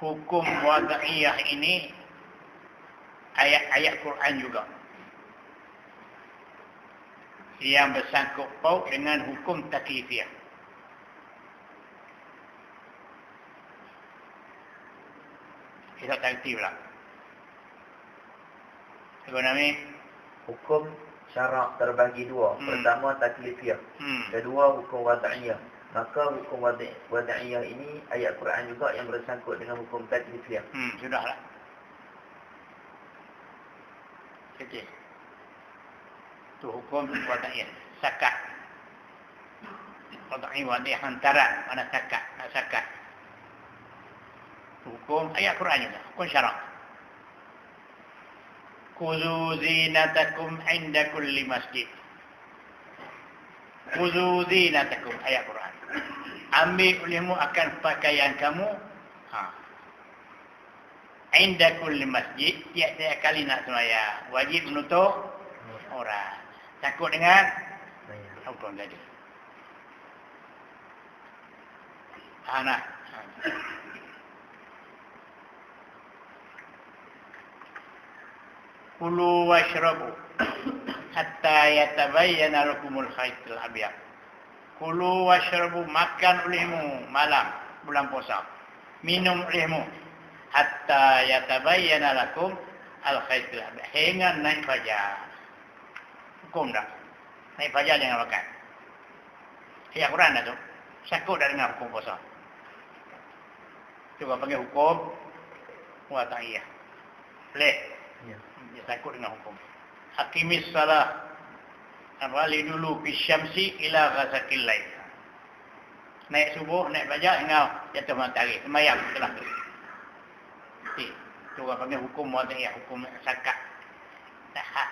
hukum wada'iyah ini ayat-ayat Quran juga yang bersangkut paut dengan hukum taklifiyah. Kita tertib lah. Ekonomi. Hukum syarak terbagi dua. Pertama taklifiyah. Kedua hukum wada'iyah. Maka hukum wada'iyah ini ayat Quran juga yang bersangkut dengan hukum taklifiyah. Sudahlah. Kecil. Itu hukum wada'iyah. Sakat. Wada'iyah hantaran. Mana sakat? Nak sakat. Hukum ayat Quran juga. Hukum syarak. Khuzu zinatakum inda kulli masjid. Khuzu zinatakum, ayat Quran. Ambil olehmu akan pakaian kamu. Inda kulli masjid, tiap-tiap kali nak sembahyang. Wajib menutup aurat. Takut dengan hukum tadi. Nah. Kulu washrabu hatta yatabayyana lakumul khaytul abyad. Kulu washrabu, makan olehmu malam bulan puasa. Minum olehmu hatta yatabayyana lakum al khaytul abyad. Hingga naik fajar. Hukum dah. Naik fajar jangan makan. Ayat Quran dah tu. Sakut dah dengan hukum puasa. Coba panggil hukum wada'iyah. Boleh? Ya. Dia takut dengan hukum. Hakimis salah. Awali dulu bisyamsi ila ghasaqil lail. Naik subuh, naik fajar hingga jatuh matahari. Sembahyang setelah tu. Itu orang panggil hukum wada'iyah, hukum sakat. Tahap.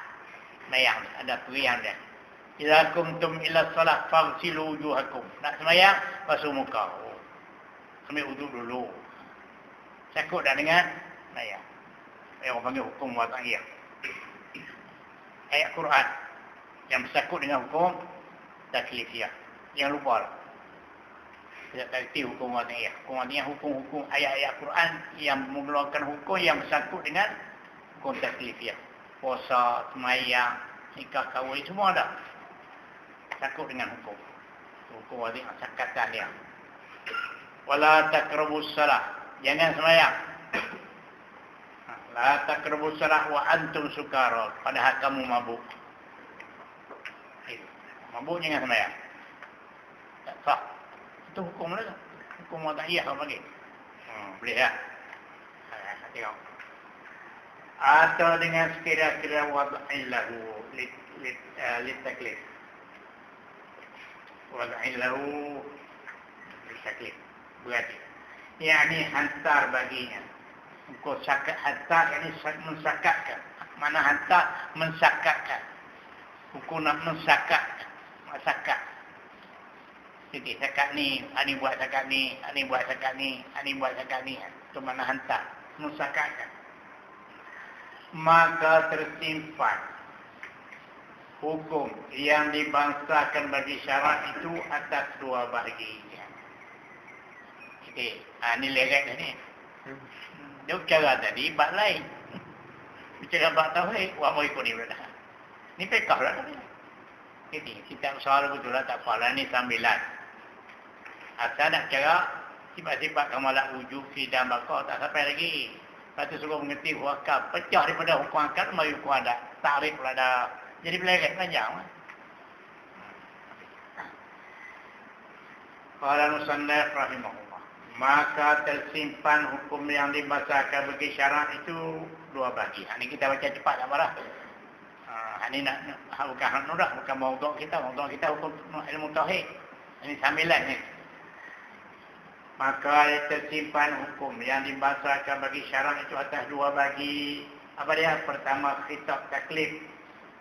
Sembahyang, ada periang dia. Idza kumtum ila salah faghsilu wujuhakum. Nak sembahyang, basuh muka. Ambil wuduk dulu. Takut dah dengan sembahyang. Yang orang panggil hukum wada'iyah. Ayat Quran yang bersangkut dengan hukum taklifiyah. Jangan lupa. Tidak tertib hukum wada'iyah. Hukum wada'iyah, hukum-hukum ayat-ayat Quran yang mengeluarkan hukum yang bersangkut dengan hukum taklifiyah. Puasa, sembahyang, nikah kahwin, semua ada. Sangkut dengan hukum. Hukum wada'iyah, sakatan dia. Wala taqrabus salah. Jangan sembahyang. La taqrabus salah wa antum sukara, padahal kamu mabuk. Mabuk jangan sembahyang. Tak sah. Itu hukum lah. Hukum wada'iyah apa lagi? Boleh tak? Tengok. Atau dengan sekira-kira wada'illahu litaklif. Wada'illahu litaklif. Berarti. Yang ini hantar baginya. Kau sakat hantar, ini mensakatkan. Mana hantar? Mensakatkan. Hukum nak mensakatkan. Sakat. Jadi sakat ni, ani buat sakat ni, ani buat sakat ni, ani buat sakat ni. Itu mana hantar? Mensakatkan. Maka tersimpan hukum yang dibangsakan bagi syarat itu atas dua bahagian. Okey, ni leret ni. Dia cara tadi, bab lain. Bicara bab tauhid, buat mau ikut ni pula dah. Ni pekah lah. Jadi, kita soal betul lah, tak apalah, ni sambilan. Asal nak cara Sifat-sifat kamalah wujud, dan bakal tak sampai lagi. Lepas tu suruh mengerti hukum akad. Pecah daripada hukum akad, mari hukum adat. Takrif pula dah. Jadi peleret panjang. Qala musannaf rahimahullah. Maka tersimpan hukum yang dibacakan bagi syarak itu dua bagi. Ini kita baca cepat tak apalah. Ini bukan maudhu' kita. Maudhu' kita hukum ilmu tauhid. Ini samilan ni. Maka tersimpan hukum yang dibacakan bagi syarak itu atas dua bagi. Apa dia? Pertama, khitab taklif.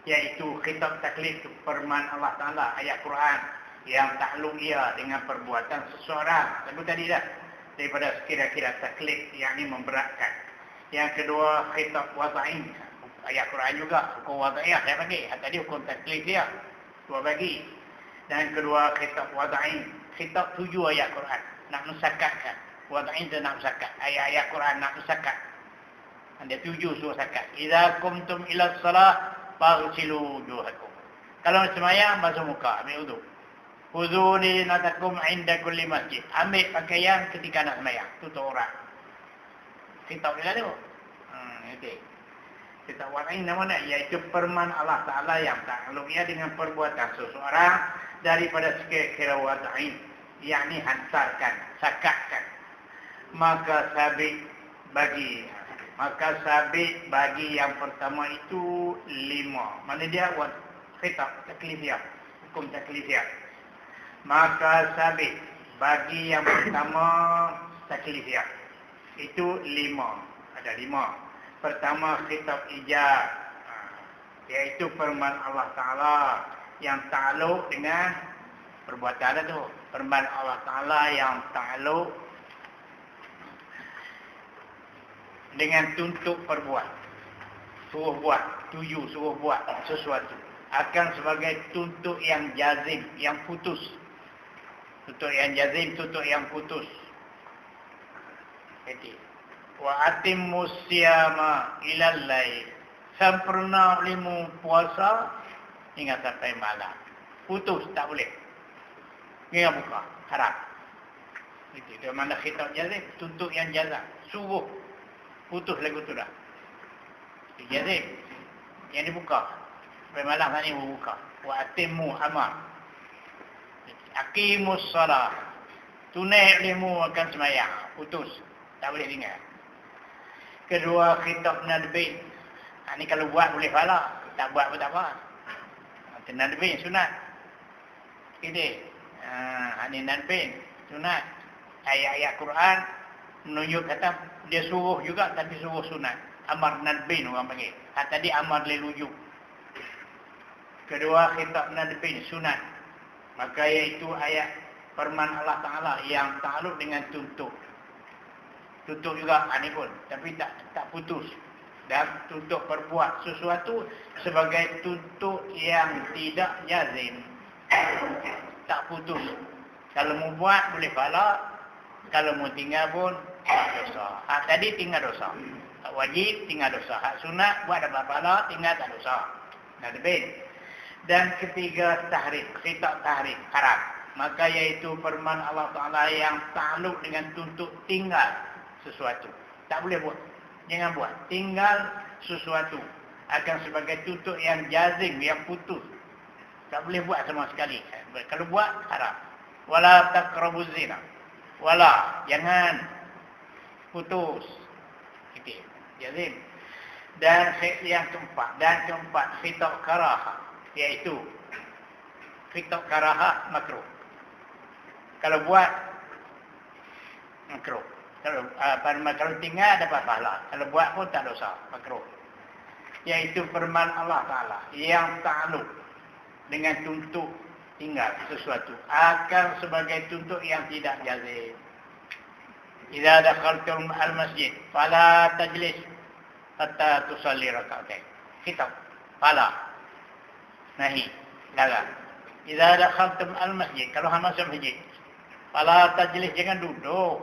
Iaitu khitab taklif itu firman Allah Ta'ala, ayat Quran. Yang takluk ia dengan perbuatan seseorang. Sebut tadi dah. Daripada kira-kira taklif, yang ini memberatkan. Yang kedua, khitab wada'in. Ayat Quran juga, hukum wada'iyah saya bagi. Tadi hukum taklif dia. Dua bagi. Dan kedua, khitab wada'in. Khitab 7 ayat Quran. Nak nusakatkan. Wada'in dia nak nusakat. Ayat-ayat Quran nak nusakat. Ada 7 suruh sakat. Idza kumtum ila salah, faghsilu wujuhakum. Kalau semayang, basuh muka, ambil wudu. Khudhu zinatakum 'inda kulli masjid. Ambil pakaian ketika nak semayang. Tutup aurat. Khitab dia tu. Okey. Khitab wada'in mana? Iaitu firman Allah Ta'ala yang takluk ia dengan perbuatan seseorang daripada sekira-kira wada'in. Yang ni hansarkan, sakatkan. Maka sabit bagi yang pertama itu 5. Mana dia? Khitab taklifiyah. Hukum taklifiyah. Maka sabit bagi yang pertama taklifiyah. Itu 5. Ada 5. Pertama khitab ijab. Iaitu firman Allah Ta'ala yang takluk dengan perbuatan itu. Firman Allah Ta'ala yang takluk dengan tuntut perbuat. Suruh buat. Tuju suruh buat sesuatu. Akan sebagai tuntut yang jazim, yang putus. Tuntut yang jazim, tuntut yang putus. Jadi, wa atimmus siyama ilal lail. Sempurna limu puasa hingga sampai malam. Putus, tak boleh. Hingga buka, haram. Itu mana khitab jazim, tuntut yang jazam. Suruh, putus lagu tu dah. Jazim, yang dibuka. Sampai malam tadi buka. Wa atimmu amar. Aqimus salah. Tunai limu akan semayang. Putus, tak boleh tinggal. Kedua, khitab nadbin. Ini kalau buat boleh pahala. Tak buat pun tak apa. Nadbin, sunat. Ini. Ini nadbin, sunat. Ayat-ayat Quran menunjuk kata dia suruh juga tapi suruh sunat. Amar nadbin orang panggil. Tadi amar lilujub. Kedua, khitab nadbin, sunat. Maka iaitu ayat firman Allah Ta'ala yang takluk dengan tuntut. Tuntut juga ini pun. Tapi tak putus. Dan tuntut berbuat sesuatu sebagai tuntut yang tidak jazim. Tak putus. Kalau mau buat boleh pahala. Kalau mau tinggal pun dosa. Hak tadi tinggal dosa. Hak wajib tinggal dosa. Hak sunat buat dapat pahala, tinggal tak dosa. Nadbin. Dan ketiga, tahrim. Khitab tahrim, haram. Maka iaitu firman Allah Ta'ala yang takluk dengan tuntut tinggal sesuatu. Tak boleh buat. Jangan buat. Tinggal sesuatu. Akan sebagai tuntut yang jazim, yang putus. Tak boleh buat sama sekali. Kalau buat, haram. Wala taqrabuz zina. Wala, jangan putus. Itu, jazim. Dan yang keempat, khitab karahah. Iaitu khitab karahah makruh. Kalau buat makruh. Kalau tinggal dapat pahala. Kalau buat pun tak dosa, makruh. Iaitu firman Allah Ta'ala yang takluk dengan tuntut tinggal sesuatu akan sebagai tuntut yang tidak jazim. Idza dakhaltum al-masjid fala tajlis hatta tusalli rak'atain. Khitab fala nahi, larang. Idza dakhaltum al-masjid, kalau hang masuk masjid, fala tajlis, jangan duduk.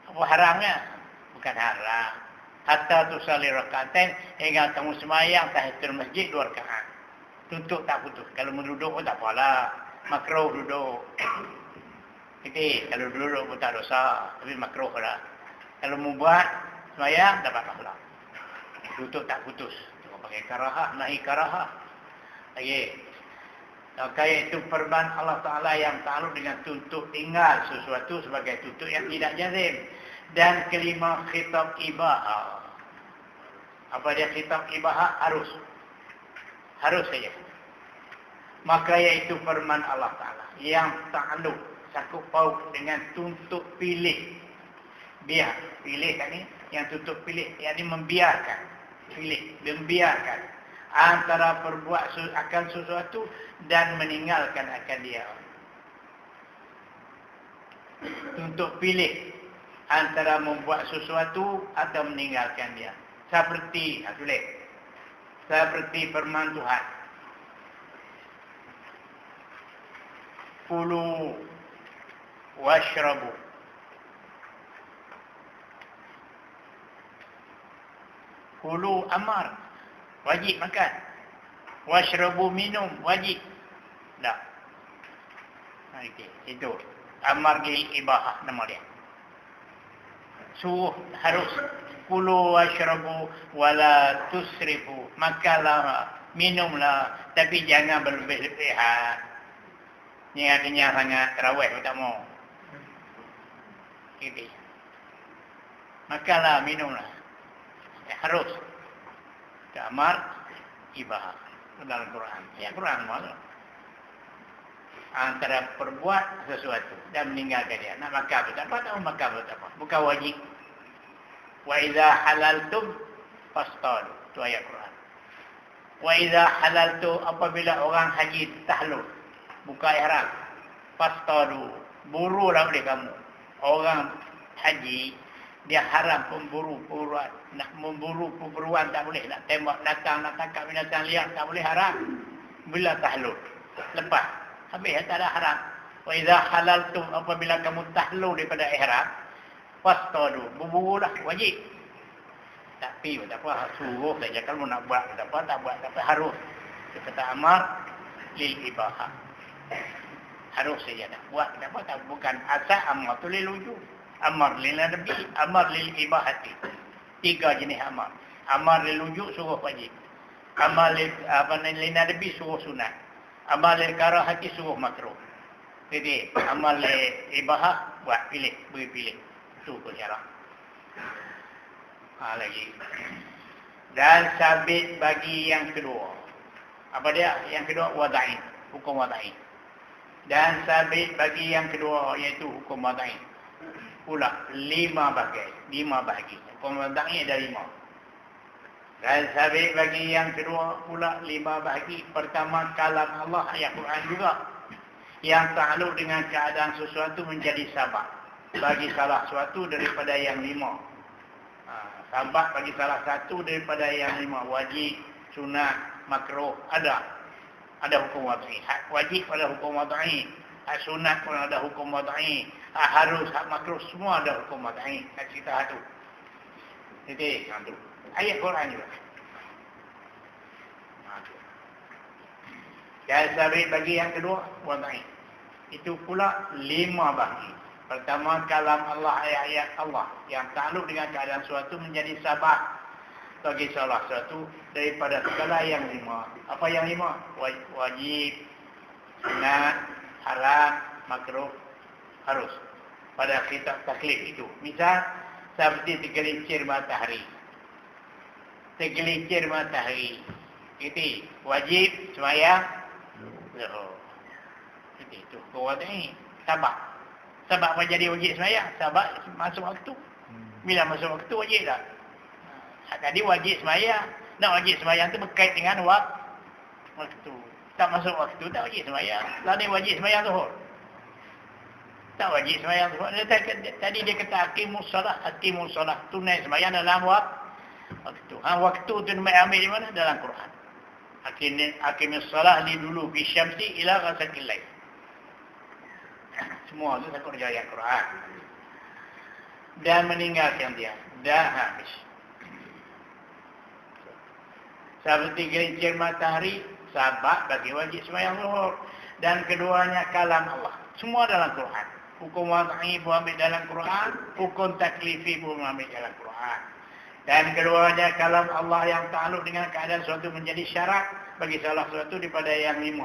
Apa haramnya? Bukan haram. Hatta tusalli rak'atain, hingga kamu sembahyang tahiyatul masjid 2 rakaat. Tuntut tak putus. Kalau mau duduk pun tak apalah. Makruh duduk. Jadi kalau duduk pun tak dosa, tapi makruh lah. Kalau mau buat sembahyang dapat pahala. Tutup tak putus. Cuma pakai karahah, nahi karahah. Lagi. Maka itu perban Allah Ta'ala yang takluk dengan tutup tinggal sesuatu sebagai tutup yang tidak jazim. Dan kelima khitab ibahah. Apa dia khitab ibahah? Harus. Harus saja. Maka iaitu firman Allah Ta'ala yang takluk sakup paut dengan tuntut pilih. Biar. Pilih kan ni? Yang tuntut pilih. Yang ini membiarkan. Pilih. Membiarkan. Antara perbuat akan sesuatu dan meninggalkan akan dia. Tuntut pilih. Antara membuat sesuatu atau meninggalkan dia. Seperti, tulis. Seperti firman Tuhan. Kulu washrabu. Kulu amar. Wajib makan. Washrabu minum. Wajib. Tak. Okey. Itu. Amar lil ibahah nama dia. Suruh harus. Kulu washrabu wala tusrifu. Makanlah. Minumlah. Tapi jangan berlebih-lebihan. Ni artinya sangat terawih pun tak mau. Gitu. Makanlah, minumlah. Harus. Amar ibahah dalam Quran. Ya Quran malah. Antara perbuat sesuatu dan meninggalkan dia. Nak makan pun tak apa, tak mau makan pun tak apa. Bukan wajib. Wa idza halaltum fastadu. Itu ayat Quran. Wa idza halaltu apabila orang haji tahlul. Buka ihram. Fastadu. Burulah oleh kamu. Orang haji dia haram pemburu perburuan. Nak memburu perburuan tak boleh. Nak tembak datang, nak tangkap binatang liar tak boleh, haram. Bila tahlul. Lepas. Habis tak ada haram. Wa idza halaltum apabila kamu tahlul daripada ihram. Fastadu. Berburulah. Wajib. Tapi tak apa. Suruh saja. Kalau nak buat tak apa. Tak buat. Tapi harus. Dia kata amar lil ibahah. Harus saja nak buat. Tak apa. Tak, bukan asal amar tu lil wujud. Amar lil nabi, amar lil ibahati. 3 jenis amar. Amar lil wujud suruh wajib. Amar lil nabi suruh sunat. Amar lil karahati suruh makruh. Jadi amar lil ibahah buat pilih, beri pilih. Itu pun syarat. Lagi. Dan sabit bagi yang kedua. Apa dia? Yang kedua wada'in, hukum wada'in. Dan sabit bagi yang kedua iaitu hukum wada'in. Pula 5 bahagi. Hukum wada'in ada 5. Dan sabit bagi yang kedua pula 5 bahagi. Pertama kalam Allah ayat Quran juga. Yang takluk dengan keadaan sesuatu menjadi sabab bagi salah sesuatu daripada yang 5. Sabab bagi salah satu daripada yang 5. Wajib, sunat, makruh. Ada hukum wad'i. Hak wajib pada hukum wad'i. Hak sunat pun ada hukum wad'i. Hak harus, hak makruh semua ada hukum wad'i. Hak cerita tu. Jadi, itu. Ayat Quran juga. Dan sabit bagi yang kedua, wad'i. Itu pula 5 bahagi. Pertama, kalam Allah, ayat-ayat Allah. Yang takluk dengan keadaan suatu menjadi sabab bagi salah satu daripada segala yang 5. Apa yang 5? Wajib, sunat, haram, makruh, harus. Pada kitab taklif itu. Misal, seperti tergelincir matahari. Tergelincir matahari. Itu wajib, sembahyang. Itu kuat ni. Sabab. Sebab apa jadi wajib sembahyang? Sebab masuk waktu. Bila masuk waktu wajib tak? Tadi wajib sembahyang. Nak wajib sembahyang tu berkait dengan waktu. Tak masuk waktu tak wajib sembahyang. Lalu wajib sembahyang zuhur. Tak wajib sembahyang zuhur. Tadi dia kata aqimus solah. Tunai sembahyang dalam waktu. Waktu tu ambil di mana? Dalam Quran. Aqimus solah li dulu fi syamsi ila ghasaqil lail. Semua itu takut dari Al-Quran. Dan meninggalkan dia. Dah habis. Seperti gelincir matahari, sabab bagi wajib sembahyang zuhur. Dan keduanya kalam Allah. Semua dalam Quran. Hukum wad'i pun ambil dalam Quran, hukum taklifi pun ambil dalam Quran. Dan keduanya kalam Allah yang takluk dengan keadaan suatu menjadi syarat bagi salah satu daripada yang 5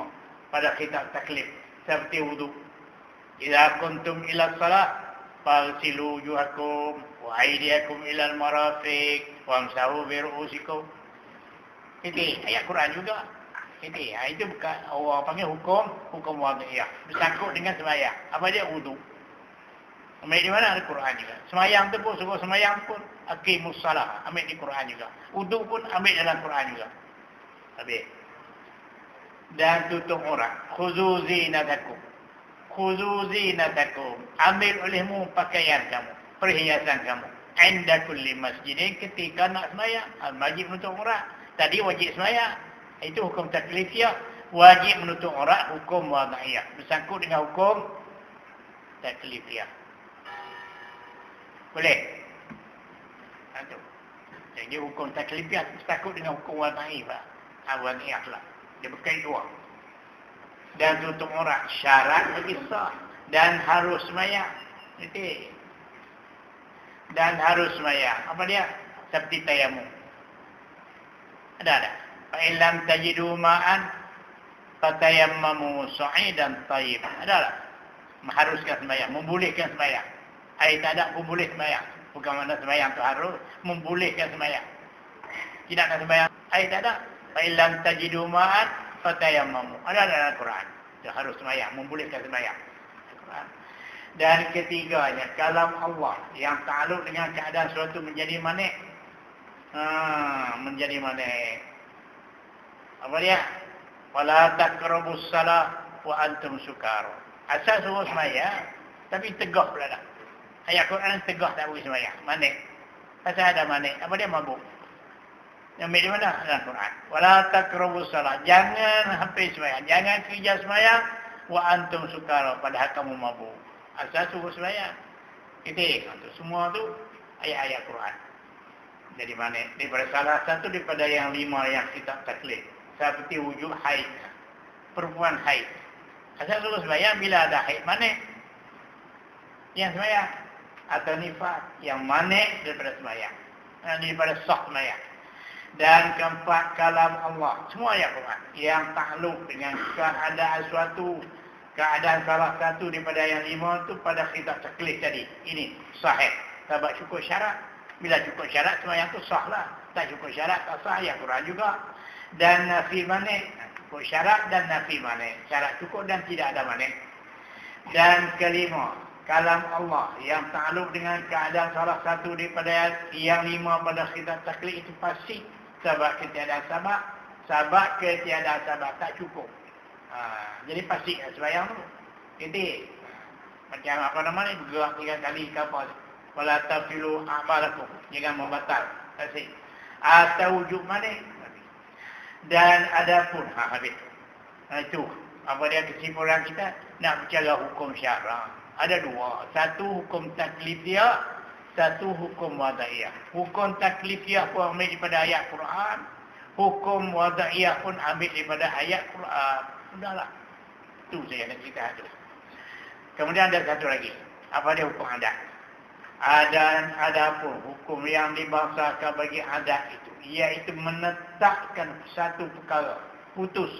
pada kitab taklif seperti wudu. Idza kuntum ila salat fagsilu wujuhakum wa aydiyakum ila al-marafiq wamsahu bi ru'usikum. Itu ayat Quran juga. Itu bukan orang panggil hukum wad'iyah. Bersangkut dengan sembahyang. Apa dia? Wudu. Ambil di mana? Di Quran juga. Sembahyang tu pun, suruh sembahyang pun aqimus salah. Ambil di Quran juga. Wudu pun ambil dalam Quran juga. Habis. Dan tutup aurat. Khuzu zinatakum. Ambil olehmu pakaian kamu, perhiasan kamu. Inda kulli masjidin, ketika nak sembahyang. Wajib menutup aurat. Tadi wajib sembahyang. Itu hukum taklifiyah. Wajib menutup aurat, hukum wad'iyah. Bersangkut dengan hukum taklifiyah. Boleh? Itu. Jadi hukum taklifiyah bersangkut dengan hukum wad'iyah. Wad'iyah lah. Dia berkait dua. Dan tutup aurat syarat bagi sah dan harus sembahyang. Itu. Dan harus sembahyang. Apa dia? Seperti tayamum. Ada. Fa in lam tajidu ma'an fatayammamu sa'idan thayyiban. Adalah. Mengharuskan sembahyang, membolehkan sembahyang. Air tak ada pun boleh sembahyang. Bukan makna sembahyang tu harus, membolehkan sembahyang. Tidak nak sembahyang, air tak ada. Fa in lam tajidu ma'an fatayammamu. Ada dalam Quran. Dia harus sembahyang, membolehkan sembahyang. Dan ketiganya, kalam Allah yang takluk dengan keadaan suatu menjadi manik. Menjadi manik. Apa dia? Wala taqrabus salah wa antum sukara. Asal suruh sembahyang, tapi tegah pula dah. Ayat Quran tegah tak boleh sembahyang. Manik. Pasal ada manik. Apa dia? Mabuk. Yang di mana? Dalam Quran. Wala taqrabus salah. Jangan hampir sembahyang. Jangan kerja sembahyang wa antum sukara, padahal kamu mabuk. Asal suruh sembahyang. Itu semua tu ayat-ayat Quran. Jadi mana? Daripada salah satu daripada yang 5 yang kita taklif. Seperti wujud haid. Perempuan haid. Asal suruh sembahyang bila ada haid. Mana? Yang sembahyang. Atau nifas. Yang mana daripada sembahyang. Daripada sah sembahyang. Dan keempat, kalam Allah. Semua ayat Quran. Yang takluk dengan keadaan suatu. Keadaan salah satu daripada yang 5 itu pada kitab taklif tadi. Ini sahih. Sebab cukup syarat. Bila cukup syarat, sembahyang itu sah lah. Tak cukup syarat, tak sah. Ayat Quran juga. Dan nafi manik. Cukup syarat dan nafi manik. Syarat cukup dan tidak ada manik. Dan kelima, kalam Allah yang takluk dengan keadaan salah satu daripada yang 5 pada kitab taklif itu pasti. Sebab ketiadaan sabab. Sebab ketiadaan sabab tak cukup. Jadi pasti sembahyang tu. Jadi macam apa namanya, bergerak 3 kali kapal. Wala tafilu a'malakum. Jangan membatal. Pasti. Atau wujud manik. Dan ada pun habis. Itu apa dia kesimpulan kita nak bicara hukum syara. Ada 2. Satu hukum taklifiyah, satu hukum wad'iyah. Hukum taklifiyah pun ambil daripada ayat Quran, hukum wad'iyah pun ambil daripada ayat Quran. Sudahlah. Itu saya nak cerita tu. Kemudian ada satu lagi. Apa dia hukum adat? Ada pun hukum yang dibahasakan bagi adat itu, iaitu menetapkan satu perkara, putus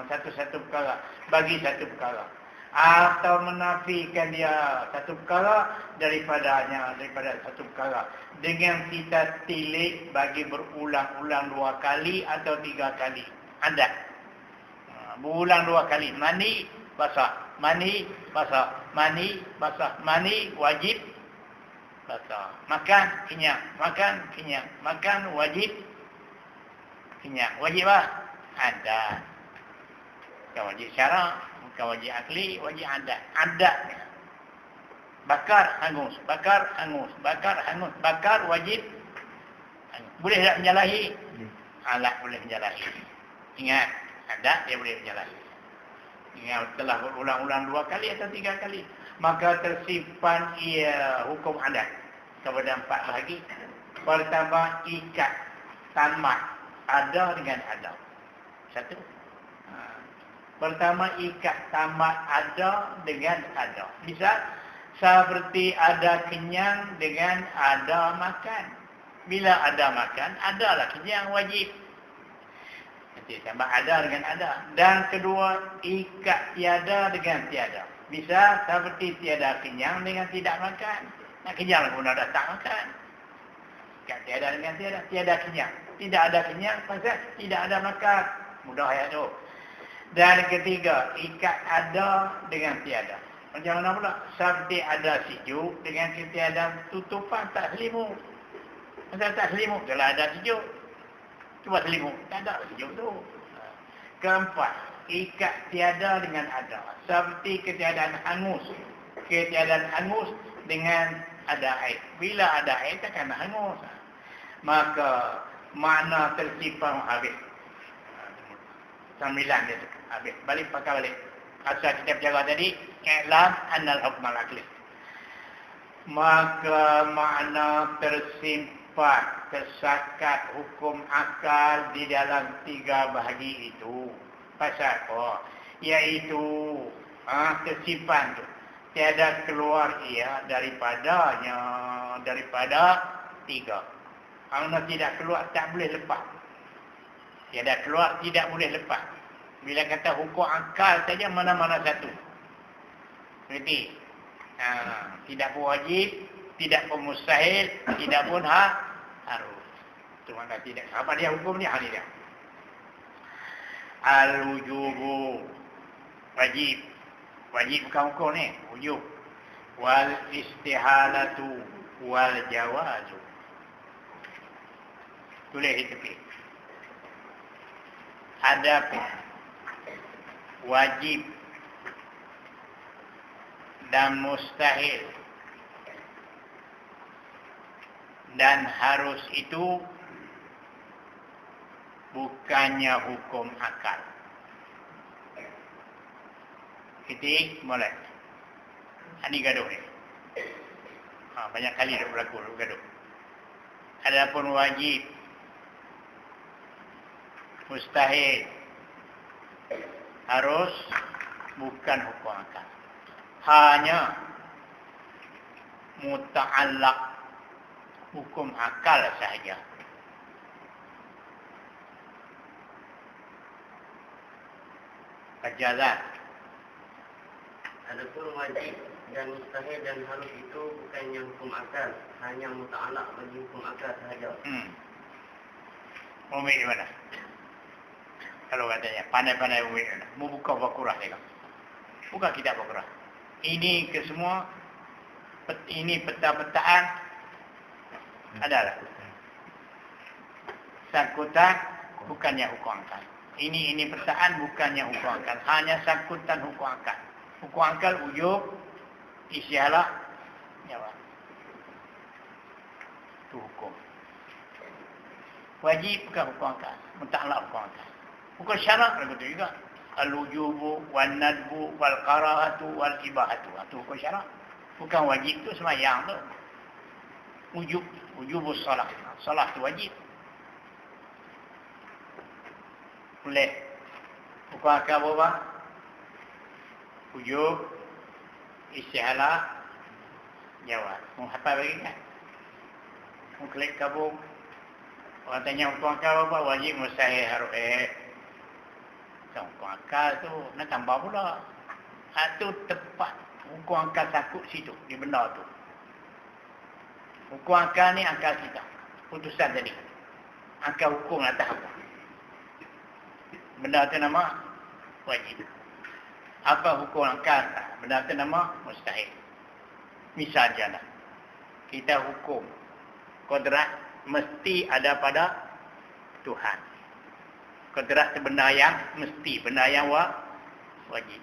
satu perkara bagi satu perkara, atau menafikan dia satu perkara daripada satu perkara dengan kita tilik bagi berulang-ulang 2 kali atau 3 kali. Adat berulang 2 kali. Mani basah, mani basah, mani basah, mani wajib basah. Makan kenyang, makan kenyang, makan wajib kenyang. Wajib apa? Adat. Bukan wajib syarak, bukan wajib akli, wajib adat. Adatnya. Bakar hangus, bakar hangus, bakar hangus, bakar wajib hangus. Boleh tak menyalahi? Alat boleh menyalahi. Ingat, adat dia boleh menyalahi. Ingat, telah berulang-ulang 2 kali atau 3 kali, maka tersimpan ia hukum adat kepada 4 bahagi. Pertama, ikat tamat ada dengan ada. Satu. Pertama, ikat tamat ada dengan ada. Misal, seperti ada kenyang dengan ada makan. Bila ada makan, adalah kenyang wajib. Nanti tambah ada dengan ada. Dan kedua, ikat tiada dengan tiada. Bisa seperti tiada kenyang dengan tidak makan. Nak kenyang pun dah tak makan. Ikat tiada dengan tiada. Tiada kenyang. Tidak ada kenyang pasal tidak ada makan. Mudah ayat tu. Dan ketiga, ikat ada dengan tiada. Macam mana pula? Seperti ada sejuk dengan ketiadaan tutupan tak selimut. Macam tak selimut, kalau ada sejuk. Cuba selimut, tak ada sejuk tu. Keempat, ikat tiada dengan ada. Seperti ketiadaan hangus. Ketiadaan hangus dengan ada air. Bila ada air, takkan hangus. Maka, makna tersimpan habis. Sembilan dia tu. Habis. Balik, pakai balik. Asal kita berjaga tadi, i'lam annal hukmal aqli. Maka makna tersimpan, tersakat hukum akal di dalam tiga bahagi itu. Pasal apa? Iaitu tersimpan tu. Tiada keluar ia daripada tiga. Kalau tidak keluar, tak boleh lepas. Tiada keluar, tidak boleh lepas. Bila kata hukum akal saja mana-mana satu. Berarti tidak pun wajib, tidak pun mustahil, tidak pun harus. Itu maka tidak. Apa dia hukum ni? Hari dia. Al-wujubu wajib. Wajib bukan hukum ni, wujub. Wal istihalatu wal jawazu. Tulis di tepi. Ada wajib dan mustahil dan harus itu bukannya hukum akal. Titik, mulai. Ini gaduh ni. Banyak kali dah berlaku gaduh. Adapun wajib, mustahil, harus, bukan hukum akal. Hanya muta'allaq hukum akal sahaja. Kejazat. Adapun wajib dan mustahil dan harus itu bukannya hukum akal, hanya muta'allaq bagi hukum akal sahaja. Umi di mana? Kalau katanya pandai-pandai Umi, mau buka Baqarah dia. Buka kitab Baqarah. Ini ke semua, ini peta-petaan adalah sangkutan bukannya hukum akal. Ini petaan bukannya hukum akal, hanya sangkutan hukum akal. Hukum akal wujub, isyalah, jawab. Itu hukum. Wajib bukan hukum akal, muta'allaq hukum akal. Hukum syarak begitu juga. Al-wujubu, wal-nadbu, wal-qarahatu, wal-ibahatu. Itu hukum syarak. Bukan wajib tu semayang tu. Wujubus salat. Salat tu wajib. Boleh. Hukum akal apa? Wujub, istihalah, jawab. Menghafal lagi kan? Mengklik kabung. Orang tanya hukum akal apa? Wajib, mustahil, harus. Hukum akal tu nak tambah pula. Itu tepat. Hukum akal takut situ, di benda tu. Hukum akal ni akal kita. Putusan tadi. Akal hukum atas apa? Benda tu nama wajib. Apa hukum akal? Benda tu nama mustahil. Misalnya lah. Kita hukum. Kodrat mesti ada pada Tuhan. Kodrat benda yang mesti. Benda yang wajib.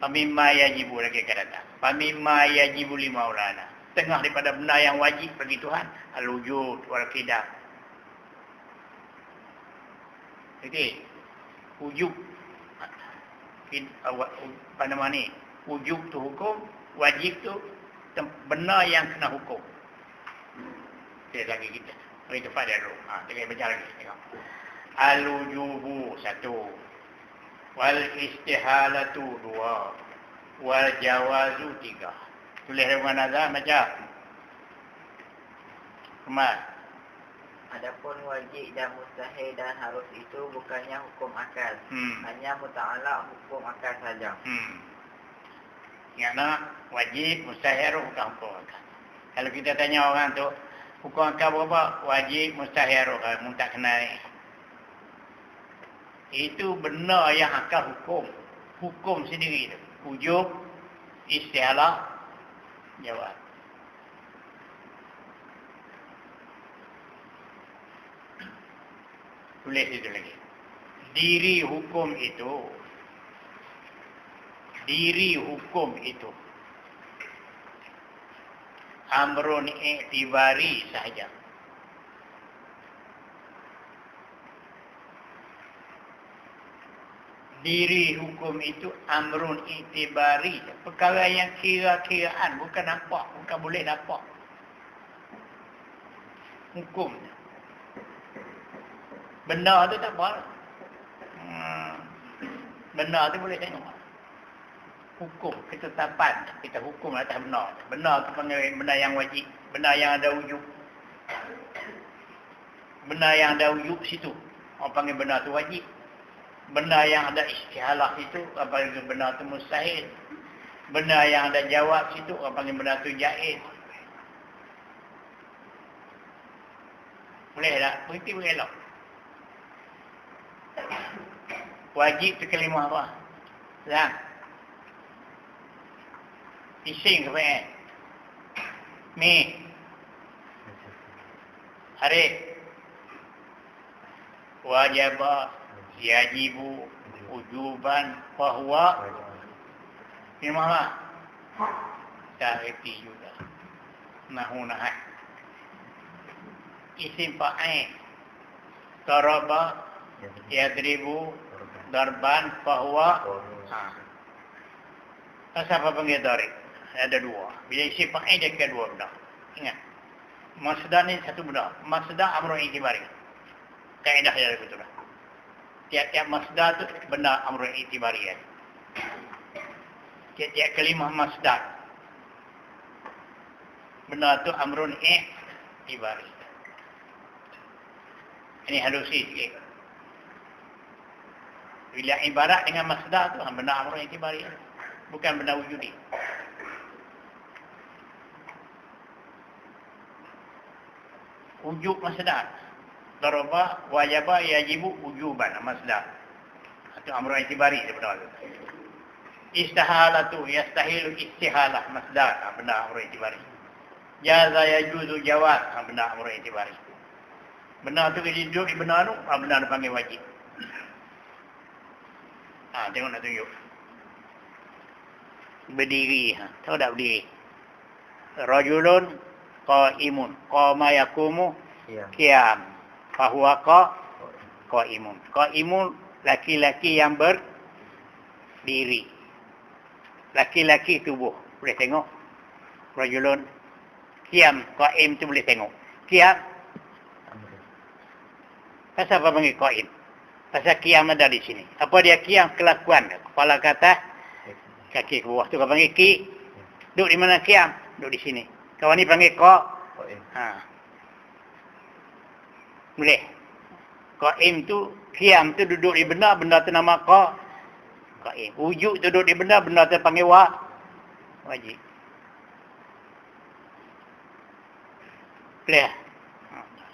Pamimma yajibu lagi kata. Pamimma yajibu lima ulana. Tengah daripada benda yang wajib bagi Tuhan. Al-wujud wal-qidam. Jadi, wujud. Apa nama ni? Wujud tu hukum. Wajib tu benda yang kena hukum. Okey, lagi kita. Bagi tempat dia dulu. Tengok baca lagi. Al-wujubu satu. Wal istihalatu 2. Wal jawazu 3. Tulis dengan nazar macam. Kemal. Adapun wajib dan mustahil dan harus itu bukannya hukum akal. Hanya muta'alaq hukum akal saja. Ingat nak, wajib, mustahil, bukan hukum akal. Kalau kita tanya orang tu, hukum akal berapa? Wajib, mustahil, kamu tak kenal. Itu benar yang akal hukum. Hukum sendiri tu. Wujub, istihalah, jawab. Tulis itu lagi. Diri hukum itu amrun i'tibari sahaja. Diri hukum itu amrun i'tibari, perkara yang kira-kiraan, bukan nampak, bukan boleh nampak. Hukum. Benar tu tak apa. Benar tu boleh tengok. Hukum, ketetapan. Kita hukum atas benar. Benar tu panggil benar yang wajib. Benar yang ada wujub. Benar yang ada wujub situ. Orang panggil benar tu wajib. Benar yang ada istihalah situ. Orang panggil benar tu mustahil. Benar yang ada jawab situ. Orang panggil benar tu jaiz. Boleh tak? Berhenti berelok. Wajib tu kalimah apa? Zang. Ising ke apa? Mi. Hari. Wajibah. Yajibu. Ujuban. Fahuwa. Kalimah apa? Tak reti juga. Nahu nahat. Isim fa'ain. Daraba. Yadribu. Darban, fahuwa. Apa panggil darik? Ada dua. Bila isi fa'il dia kira dua benda. Ingat. Masdar ni satu benda. Masdar amrun i'tibari. Kaedah dia begitu lah. Tiap-tiap masdar tu benda amrun i'tibari kan. Tiap-tiap kalimah masdar. Benda tu amrun i'tibari. Ini halusi sikit. Bila ibarat dengan masdar tu benda amrun i'tibari, bukan benda wujudi. Wujub masdar. Daraba, wajaba, yajibu, wujuban masdar. Itu amrun i'tibari sebenarnya. Istihalatu, yastahilu istihalah masdar, benda amrun i'tibari. Jaza yajuzu jawaz, benda amrun i'tibari. Benda tu kalau duduk di benar tu, benda dipanggil wajib. Tengok nak tunjuk. Berdiri. Tahu tak berdiri? Rajulun qa'imun. Qama yakumu qiyam. Fahuwa qa'imun. Qa'imun laki-laki yang berdiri. Laki-laki tubuh. Boleh tengok. Rajulun qiyam. Qa'im tu boleh tengok. Qiyam. Pasal apa panggil qa'im? Pasal qiyam ada di sini. Apa dia qiyam? Kelakuan. Kepala ke atas, kaki ke bawah. Tu kau panggil qi. Duduk di mana qiyam? Duduk di sini. Kawan ni panggil qa. Boleh. Qa'im tu, qiyam tu duduk di benda, benda tu nama qa. Qa'im. Wujud tu duduk di benda, benda tu panggil wajib. Boleh.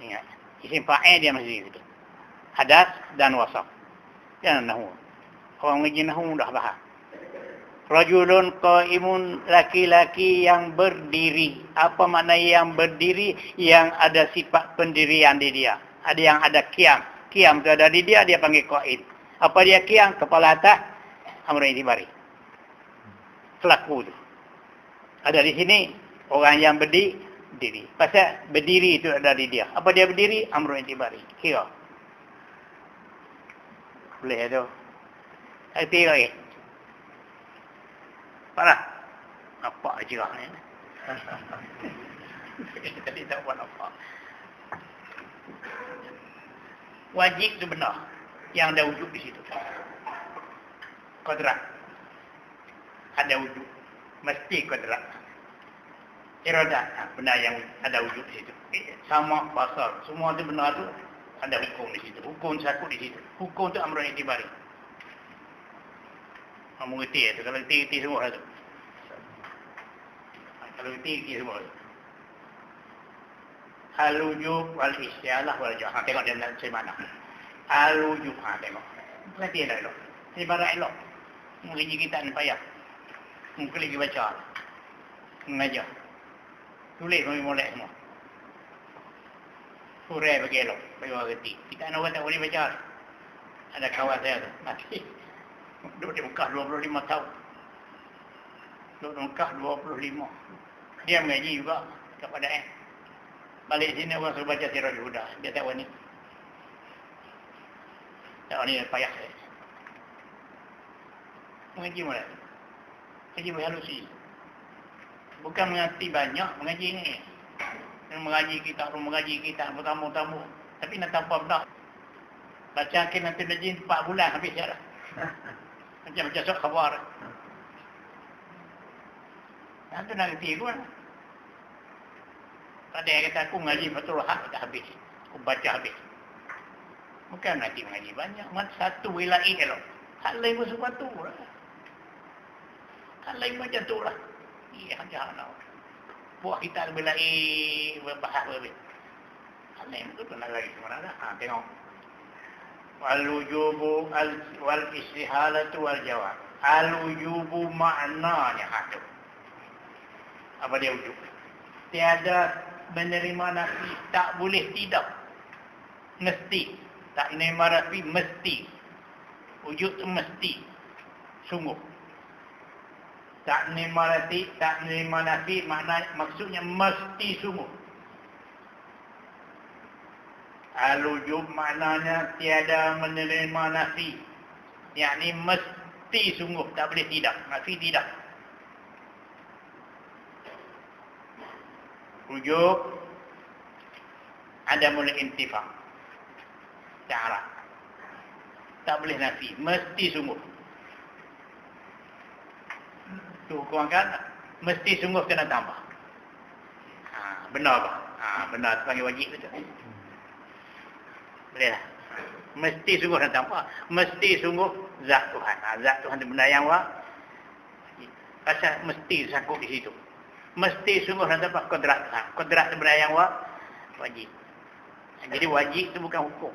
Ingat. Isim fa'il dia masih gitu. Hadas dan wasaf. Jangan nahu. Orang ngaji nahu dah faham. Rajulun qa'imun, laki-laki yang berdiri. Apa makna yang berdiri? Yang ada sifat pendirian di dia. Ada yang ada qiyam. Qiyam tu ada di dia, dia panggil qa'id. Apa dia qiyam? Kepala atas, amrun i'tibari. Kelaku tu. Ada di sini orang yang berdiri. Pasal berdiri itu ada di dia. Apa dia berdiri? Amrun i'tibari. Kira. Boleh tu. Hati lagi. Parah. Apa ajarah ni? Tadi tak buat apa. Wajib tu benar. Yang ada wujud di situ. Kodrat. Ada wujud. Mesti kodrat. Iradat. Benda yang ada wujud di situ. Sama basar. Semua itu benda itu ada hukum di situ. Hukum sakut di situ. Hukum itu amrun itibari. Kamu ngerti itu. Kalau ngerti semua itu. Kalau ngerti semua itu. Al-wujub wal-istialah wal-jawab. Tengok dia macam mana. Al-wujub. Tengok. Berarti ada elok. Ini barang elok. Mengaji kita ni payah. Mungkin lagi baca. Mengajar. Tulis kami molek semua. Surai bagi elok. Bagi orang kerti. Kita nak tak boleh baca. Ada kawan saya tu. Mati. Duduk di Mekah 25 tahun. Duduk di Mekah 25. Dia mengaji juga kepada balik sini orang suruh baca Sirajul Huda. Dia tak wani. Tak wani payah saya. Mengaji mana? Mengaji berhalusi. Bukan mengerti banyak mengaji ni. Mengaji kita, bertamu-tamu. Tapi nak tanpa benar. Baca akhir nanti najin 4 bulan habis dah. Macam-macam sok khabar. Nanti nak kerti pun. Ada yang kata aku mengaji betul hak dah habis. Aku baca habis. Bukan nanti mengaji banyak. Satu wilayah elok. Hak lain pun sepatu lah. Hak lain macam tu lah. Iya, jangan nak. Buat kita wilayah berbahas berbeza. Hak lain tu nak lagi kemana dah. Tengok. Al-wujubu wal-istihalatu wal-jawab. Al-wujubu maknanya hak tu. Apa dia wujub? Tiada menerima nafi, tak boleh tidak. Mesti. Tak menerima nafi, mesti. Wujud tu mesti. Sungguh. Tak menerima nafi, maksudnya mesti sungguh. Al-wujub maknanya tiada menerima nafi. Yakni mesti sungguh, tak boleh tidak. Nafi tidak. Wujub ada mulai intifak. Cara. Tak boleh nafi. Mesti sungguh. Tu hukum kan? Mesti sungguh kena tambah. Benar apa? Benar. Tu panggil wajib betul. Boleh lah. Mesti sungguh kena tambah. Mesti sungguh zat Tuhan. Zat Tuhan itu benda yang pasal mesti sangkut di situ. Mesti sungguh nak dapat kodrat. Kodrat itu benda yang wajib. Jadi wajib itu bukan hukum.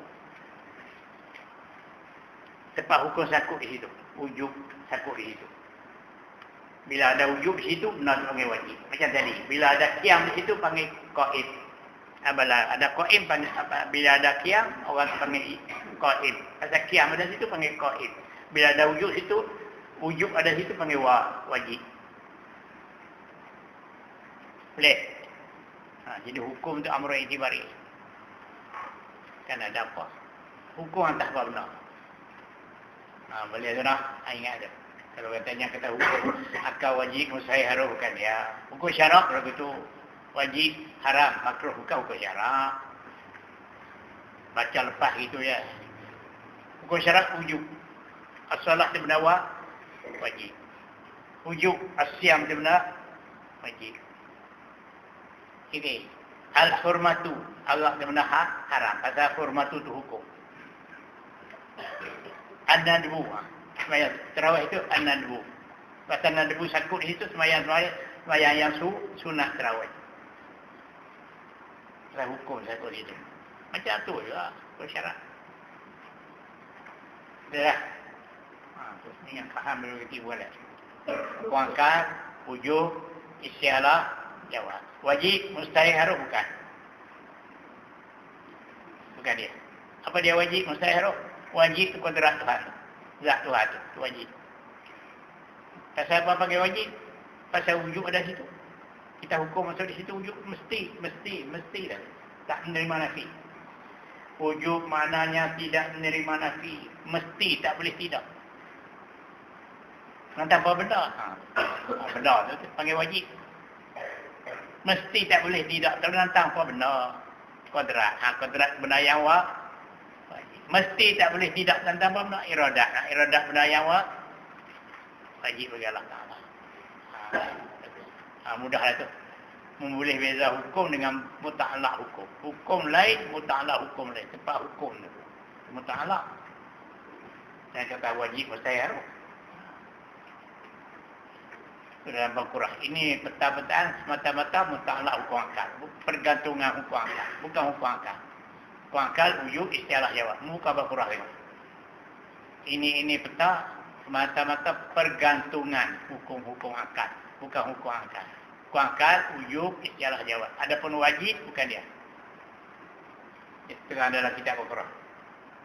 Tepat hukum sakut di situ. Wujub sakut di situ. Bila ada wujub di situ, benar panggil wajib. Macam tadi. Bila ada qiyam di situ, panggil qaim. Bila ada qaim, bila ada qiyam, orang panggil qaim. Pasal qiyam ada di situ, panggil qaim. Bila ada wujub di situ, wujub ada di situ, panggil wajib. Boleh. Jadi hukum itu amrun itibari. Kan ada apa? Hukum entah apa benar. Boleh tu nak? Ingat tu. Kalau katanya kata hukum akal wajib mustahil haram bukan dia. Hukum syarak kalau itu wajib haram makruh bukan hukum syarak. Baca lepas itu ya. Hukum syarak wujub. As-salat itu benar wajib. Wujub as-siyam itu benar wajib. Ini al-hurmatu Allah itu benar haram. Pasal hurmatu itu hukum. An-nadbu. Semayang terawih itu an-nadbu. Pasal nadbu sakut di situ semayang yang sunat terawih. Pasal hukum sakut di situ. Macam tu juga. Bersyarat. Dah. Terus ni yang faham dulu kita buat. Kuangkat, wujud, istialah, jawab. Wajib, mustahil haram bukan. Bukan dia. Apa dia wajib, mustahil haram? Wajib itu kodrat Tuhan. Zat Tuhan itu wajib. Pasal apa panggil wajib? Pasal wujud ada situ. Kita hukum masuk di situ wujud mesti dah. Tak menerima nafi. Wujud maknanya tidak menerima nafi. Mesti, tak boleh tidak. Nanti apa benda? Benda tu panggil wajib. Mesti tak boleh tidak. Tapi nanti apa benda? Kodrat. Kodrat benda yang wajib. Mesti tak boleh tidak. Nanti apa benda? Iradat. Iradat benda yang wajib bagi Allah Ta'ala. Mudahlah tu. Memboleh beza hukum dengan muta'alaq hukum. Hukum lain, muta'alaq hukum lain. Tempat hukum tu. Muta'alaq. Dan kata wajib mustahil. Dalam Al-Quran. Ini peta-petaan semata-mata muta'alaq hukum akal. Pergantungan hukum akal. Bukan hukum akal. Hukum akal, wujud, istilah jawab. Bukan Al-Quran. Ini peta semata-mata pergantungan hukum-hukum akal. Bukan hukum akal. Hukum akal, wujud, istilah jawab. Adapun wajib, bukan dia. Itu adalah kitab Al-Quran.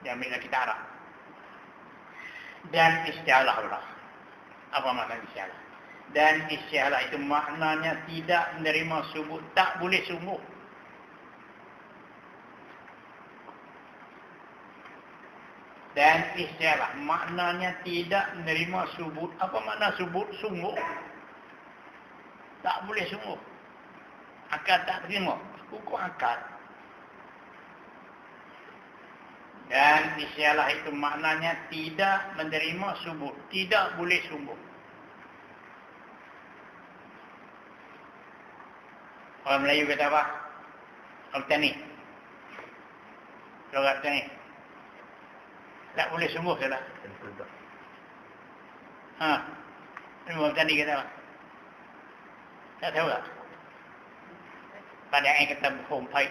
Dia ambil kitab Arab. Dan istilah Allah. Apa makna istilah? Dan istilah itu maknanya tidak menerima subut. Tak boleh sungguh. Dan istilah maknanya tidak menerima subut. Apa makna subut? Sungguh. Tak boleh sungguh. Akal tak terima. Hukum akal. Dan istilah itu maknanya tidak menerima subut. Tidak boleh sungguh. Orang Melayu kata apa? Orang Tani. Logat Tani. Tak boleh sungguh salah. Orang Tani kata apa? Tak tahu tak? Pada yang kata bohong baik.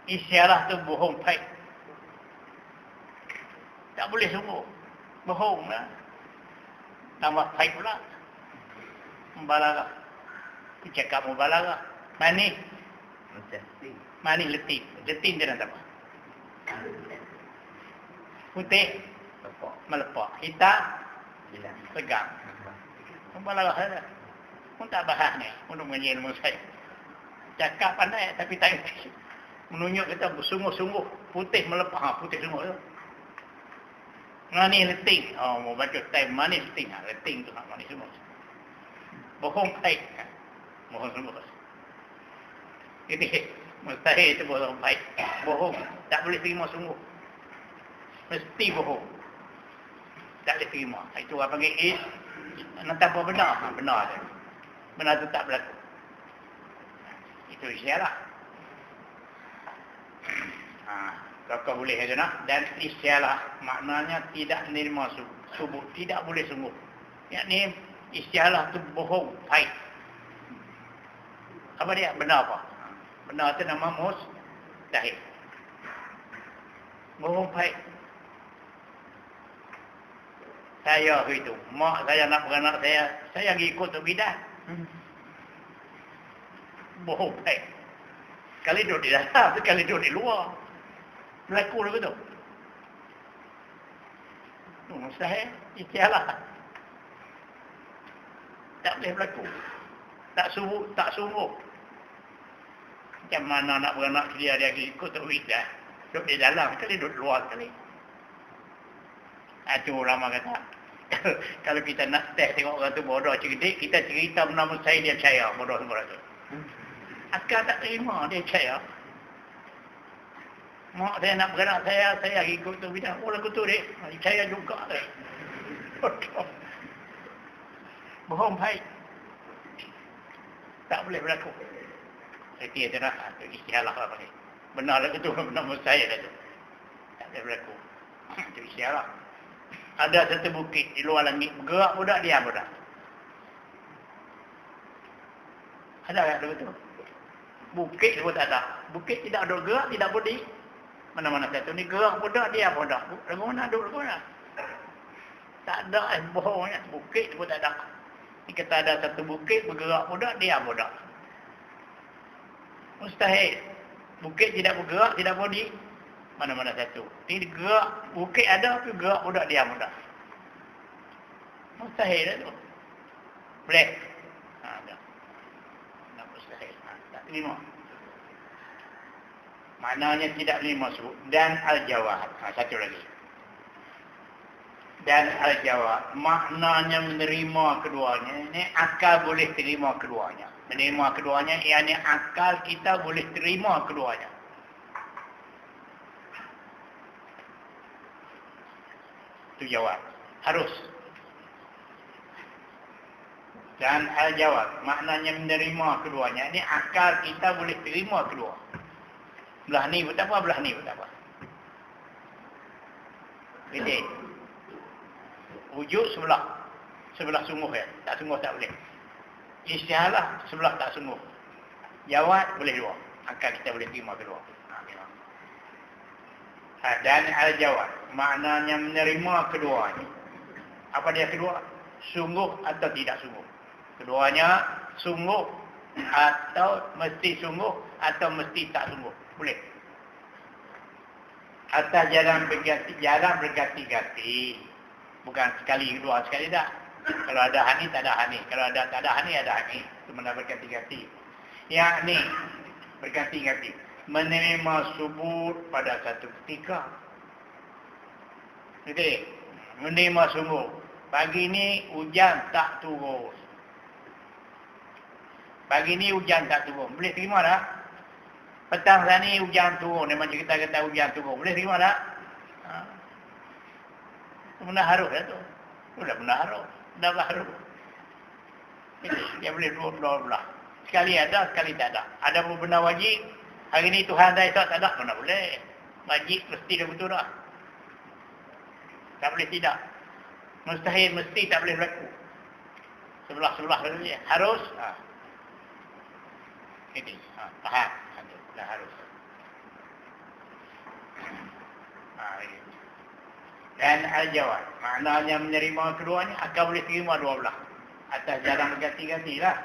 Isyarah tu bohong baik. Tak boleh sungguh. Bohong lah. Tambah baik pula. Membalarah. Cakap mubalarah. Manis. Manis letih. Letih dia nak apa? Putih. Melepak. Hitam. Tegang. Mubalarah saja. Pun tak bahas ni. Untuk mengenai ilmu saya. Cakap pandai tapi tak letih. Menunjuk kita bersungguh-sungguh. Putih melepak. Putih sungguh tu. Manis letih. Mau baca time manis letih. Letih tu manis sungguh. Bohong baik. Bohong sungguh. Ini mustahil itu bohong baik. Bohong. Tak boleh terima sungguh. Mesti bohong. Tak boleh terima. Itu orang panggil is. Nanti apa benar? Benar tu. Benar tu tak berlaku. Itu istilah. Kau boleh itu nak. Dan istilah maknanya tidak menerima subut. Tidak boleh sungguh. Yakni istilah tu bohong baik. Apa dia? Benar apa? Benar itu nama mustahil. Bohong baik. Saya itu, mak saya nak beranak saya pergi ikut tu bidan. Bohong baik. Kali duduk di dalam, kali duduk di luar. Berlaku lah betul. Mustahil. Istilah. Tak boleh berlaku. Tak sungguh. Macam mana nak beranak dia ikut terwis dah. Duduk di dalam sekali, duduk luar sekali. Itu ulama kata. Kalau kita nak test tengok orang tu bodoh cerdik, kita cerita bernama saya dia percaya. Bodoh semua tu. Akal tak terima dia percaya. Mak saya nak beranak saya ikut tu bidang. Oh lagu tu dek. Percaya juga dek. Bodoh. Bohong baik. Tak boleh berlaku. Saya tu nak istilah apa ni? Benar lah itu, benar saya dah tu. Tak boleh berlaku. Itu istilah. Ada satu bukit di luar langit, bergerak budak, diam budak. Ada tak betul? Bukit pun tak ada. Bukit tidak ada gerak, tidak budi. Mana-mana satu ni gerak budak, diam budak. Lagu mana duduk lagu mana? Tak ada, bohongnya. Bukit pun tak ada. Ini kata ada satu bukit, bergerak budak, diam budak. Mustahil. Bukit tidak bergerak, tidak bodi. Mana-mana satu. Ini gerak, bukit ada, tapi gerak budak, diam budak. Mustahil lah tu. Boleh? Tak. Tak mustahil. Tak terima. Maknanya tidak terima sebut. Dan al-jawab. Satu lagi. Dan al-jawab. Maknanya menerima keduanya. Ini akal boleh terima keduanya. Menerima keduanya, ianya akal kita boleh terima keduanya. Itu jawab. Harus. Dan al-jawab, maknanya menerima keduanya. Ini akal kita boleh terima kedua. Belah ni pun tak apa, belah ni pun tak apa. Jadi, wujud sebelah. Sebelah sungguh ya. Tak sungguh tak boleh. Istihalah sebelah tak sungguh. Jawab boleh dua. Akal kita boleh terima kedua. Dan al-jawab, maknanya menerima keduanya. Apa dia kedua? Sungguh atau tidak sungguh. Keduanya sungguh atau mesti sungguh atau mesti tak sungguh. Boleh. Atas jalan berganti-ganti. Bukan sekali kedua, sekali tak. Kalau ada hani, tak ada hani. Kalau ada tak ada hani, ada hani. Itu mana berganti-ganti. Yang ni, berganti-ganti. Menerima subur pada satu ketika. Jadi, menerima sungguh. Pagi ni hujan tak turun. Pagi ni hujan tak turun. Boleh terima tak? Petang ni hujan turun. Memang kita hujan turun. Boleh terima tak? Benda harus lah tu. Sudah benda harus. Dah harus. Dia boleh dua belah. Sekali ada, sekali tak ada. Ada pun benda wajib. Hari ni Tuhan dah esok tak ada. Mana boleh. Wajib mesti dah betul dah. Tak boleh tidak. Mustahil mesti tak boleh berlaku. Sebelah-sebelah dulu dia. Harus. Ini. Faham. Dah harus. Ini. Dan al-jawab. Maknanya menerima keduanya. Akan boleh terima dua belah. Atas jalan berganti-ganti lah.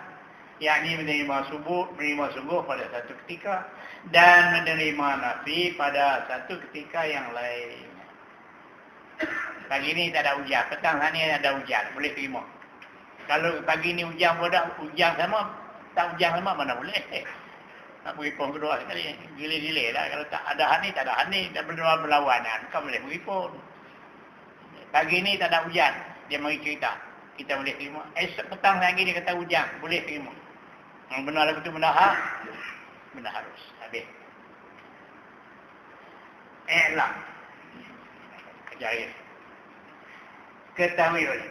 Yang ini menerima sungguh pada satu ketika. Dan menerima nafi pada satu ketika yang lain. Pagi ni tak ada hujan. Petang ni ada hujan. Boleh terima. Kalau pagi ni hujan pun ada hujan sama. Tak hujan sama mana boleh. Nak beripun kedua sekali. Gila-gila lah. Kalau tak ada hani, tak ada hani. Tak berdua berlawanan. Kau boleh beripun. Pagi ni tak ada hujan. Dia mari cerita. Kita boleh terima. Esok petang lagi dia kata hujan. Boleh terima. Yang benar lagu tu benda hak. Benda harus. Habis. I'lam. Ajaib. Ketahuilah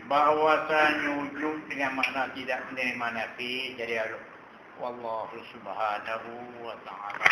bahawasanya wujud dengan makna tidak menerima nafi jadi Allah. Wallahu subhanahu wa ta'ala.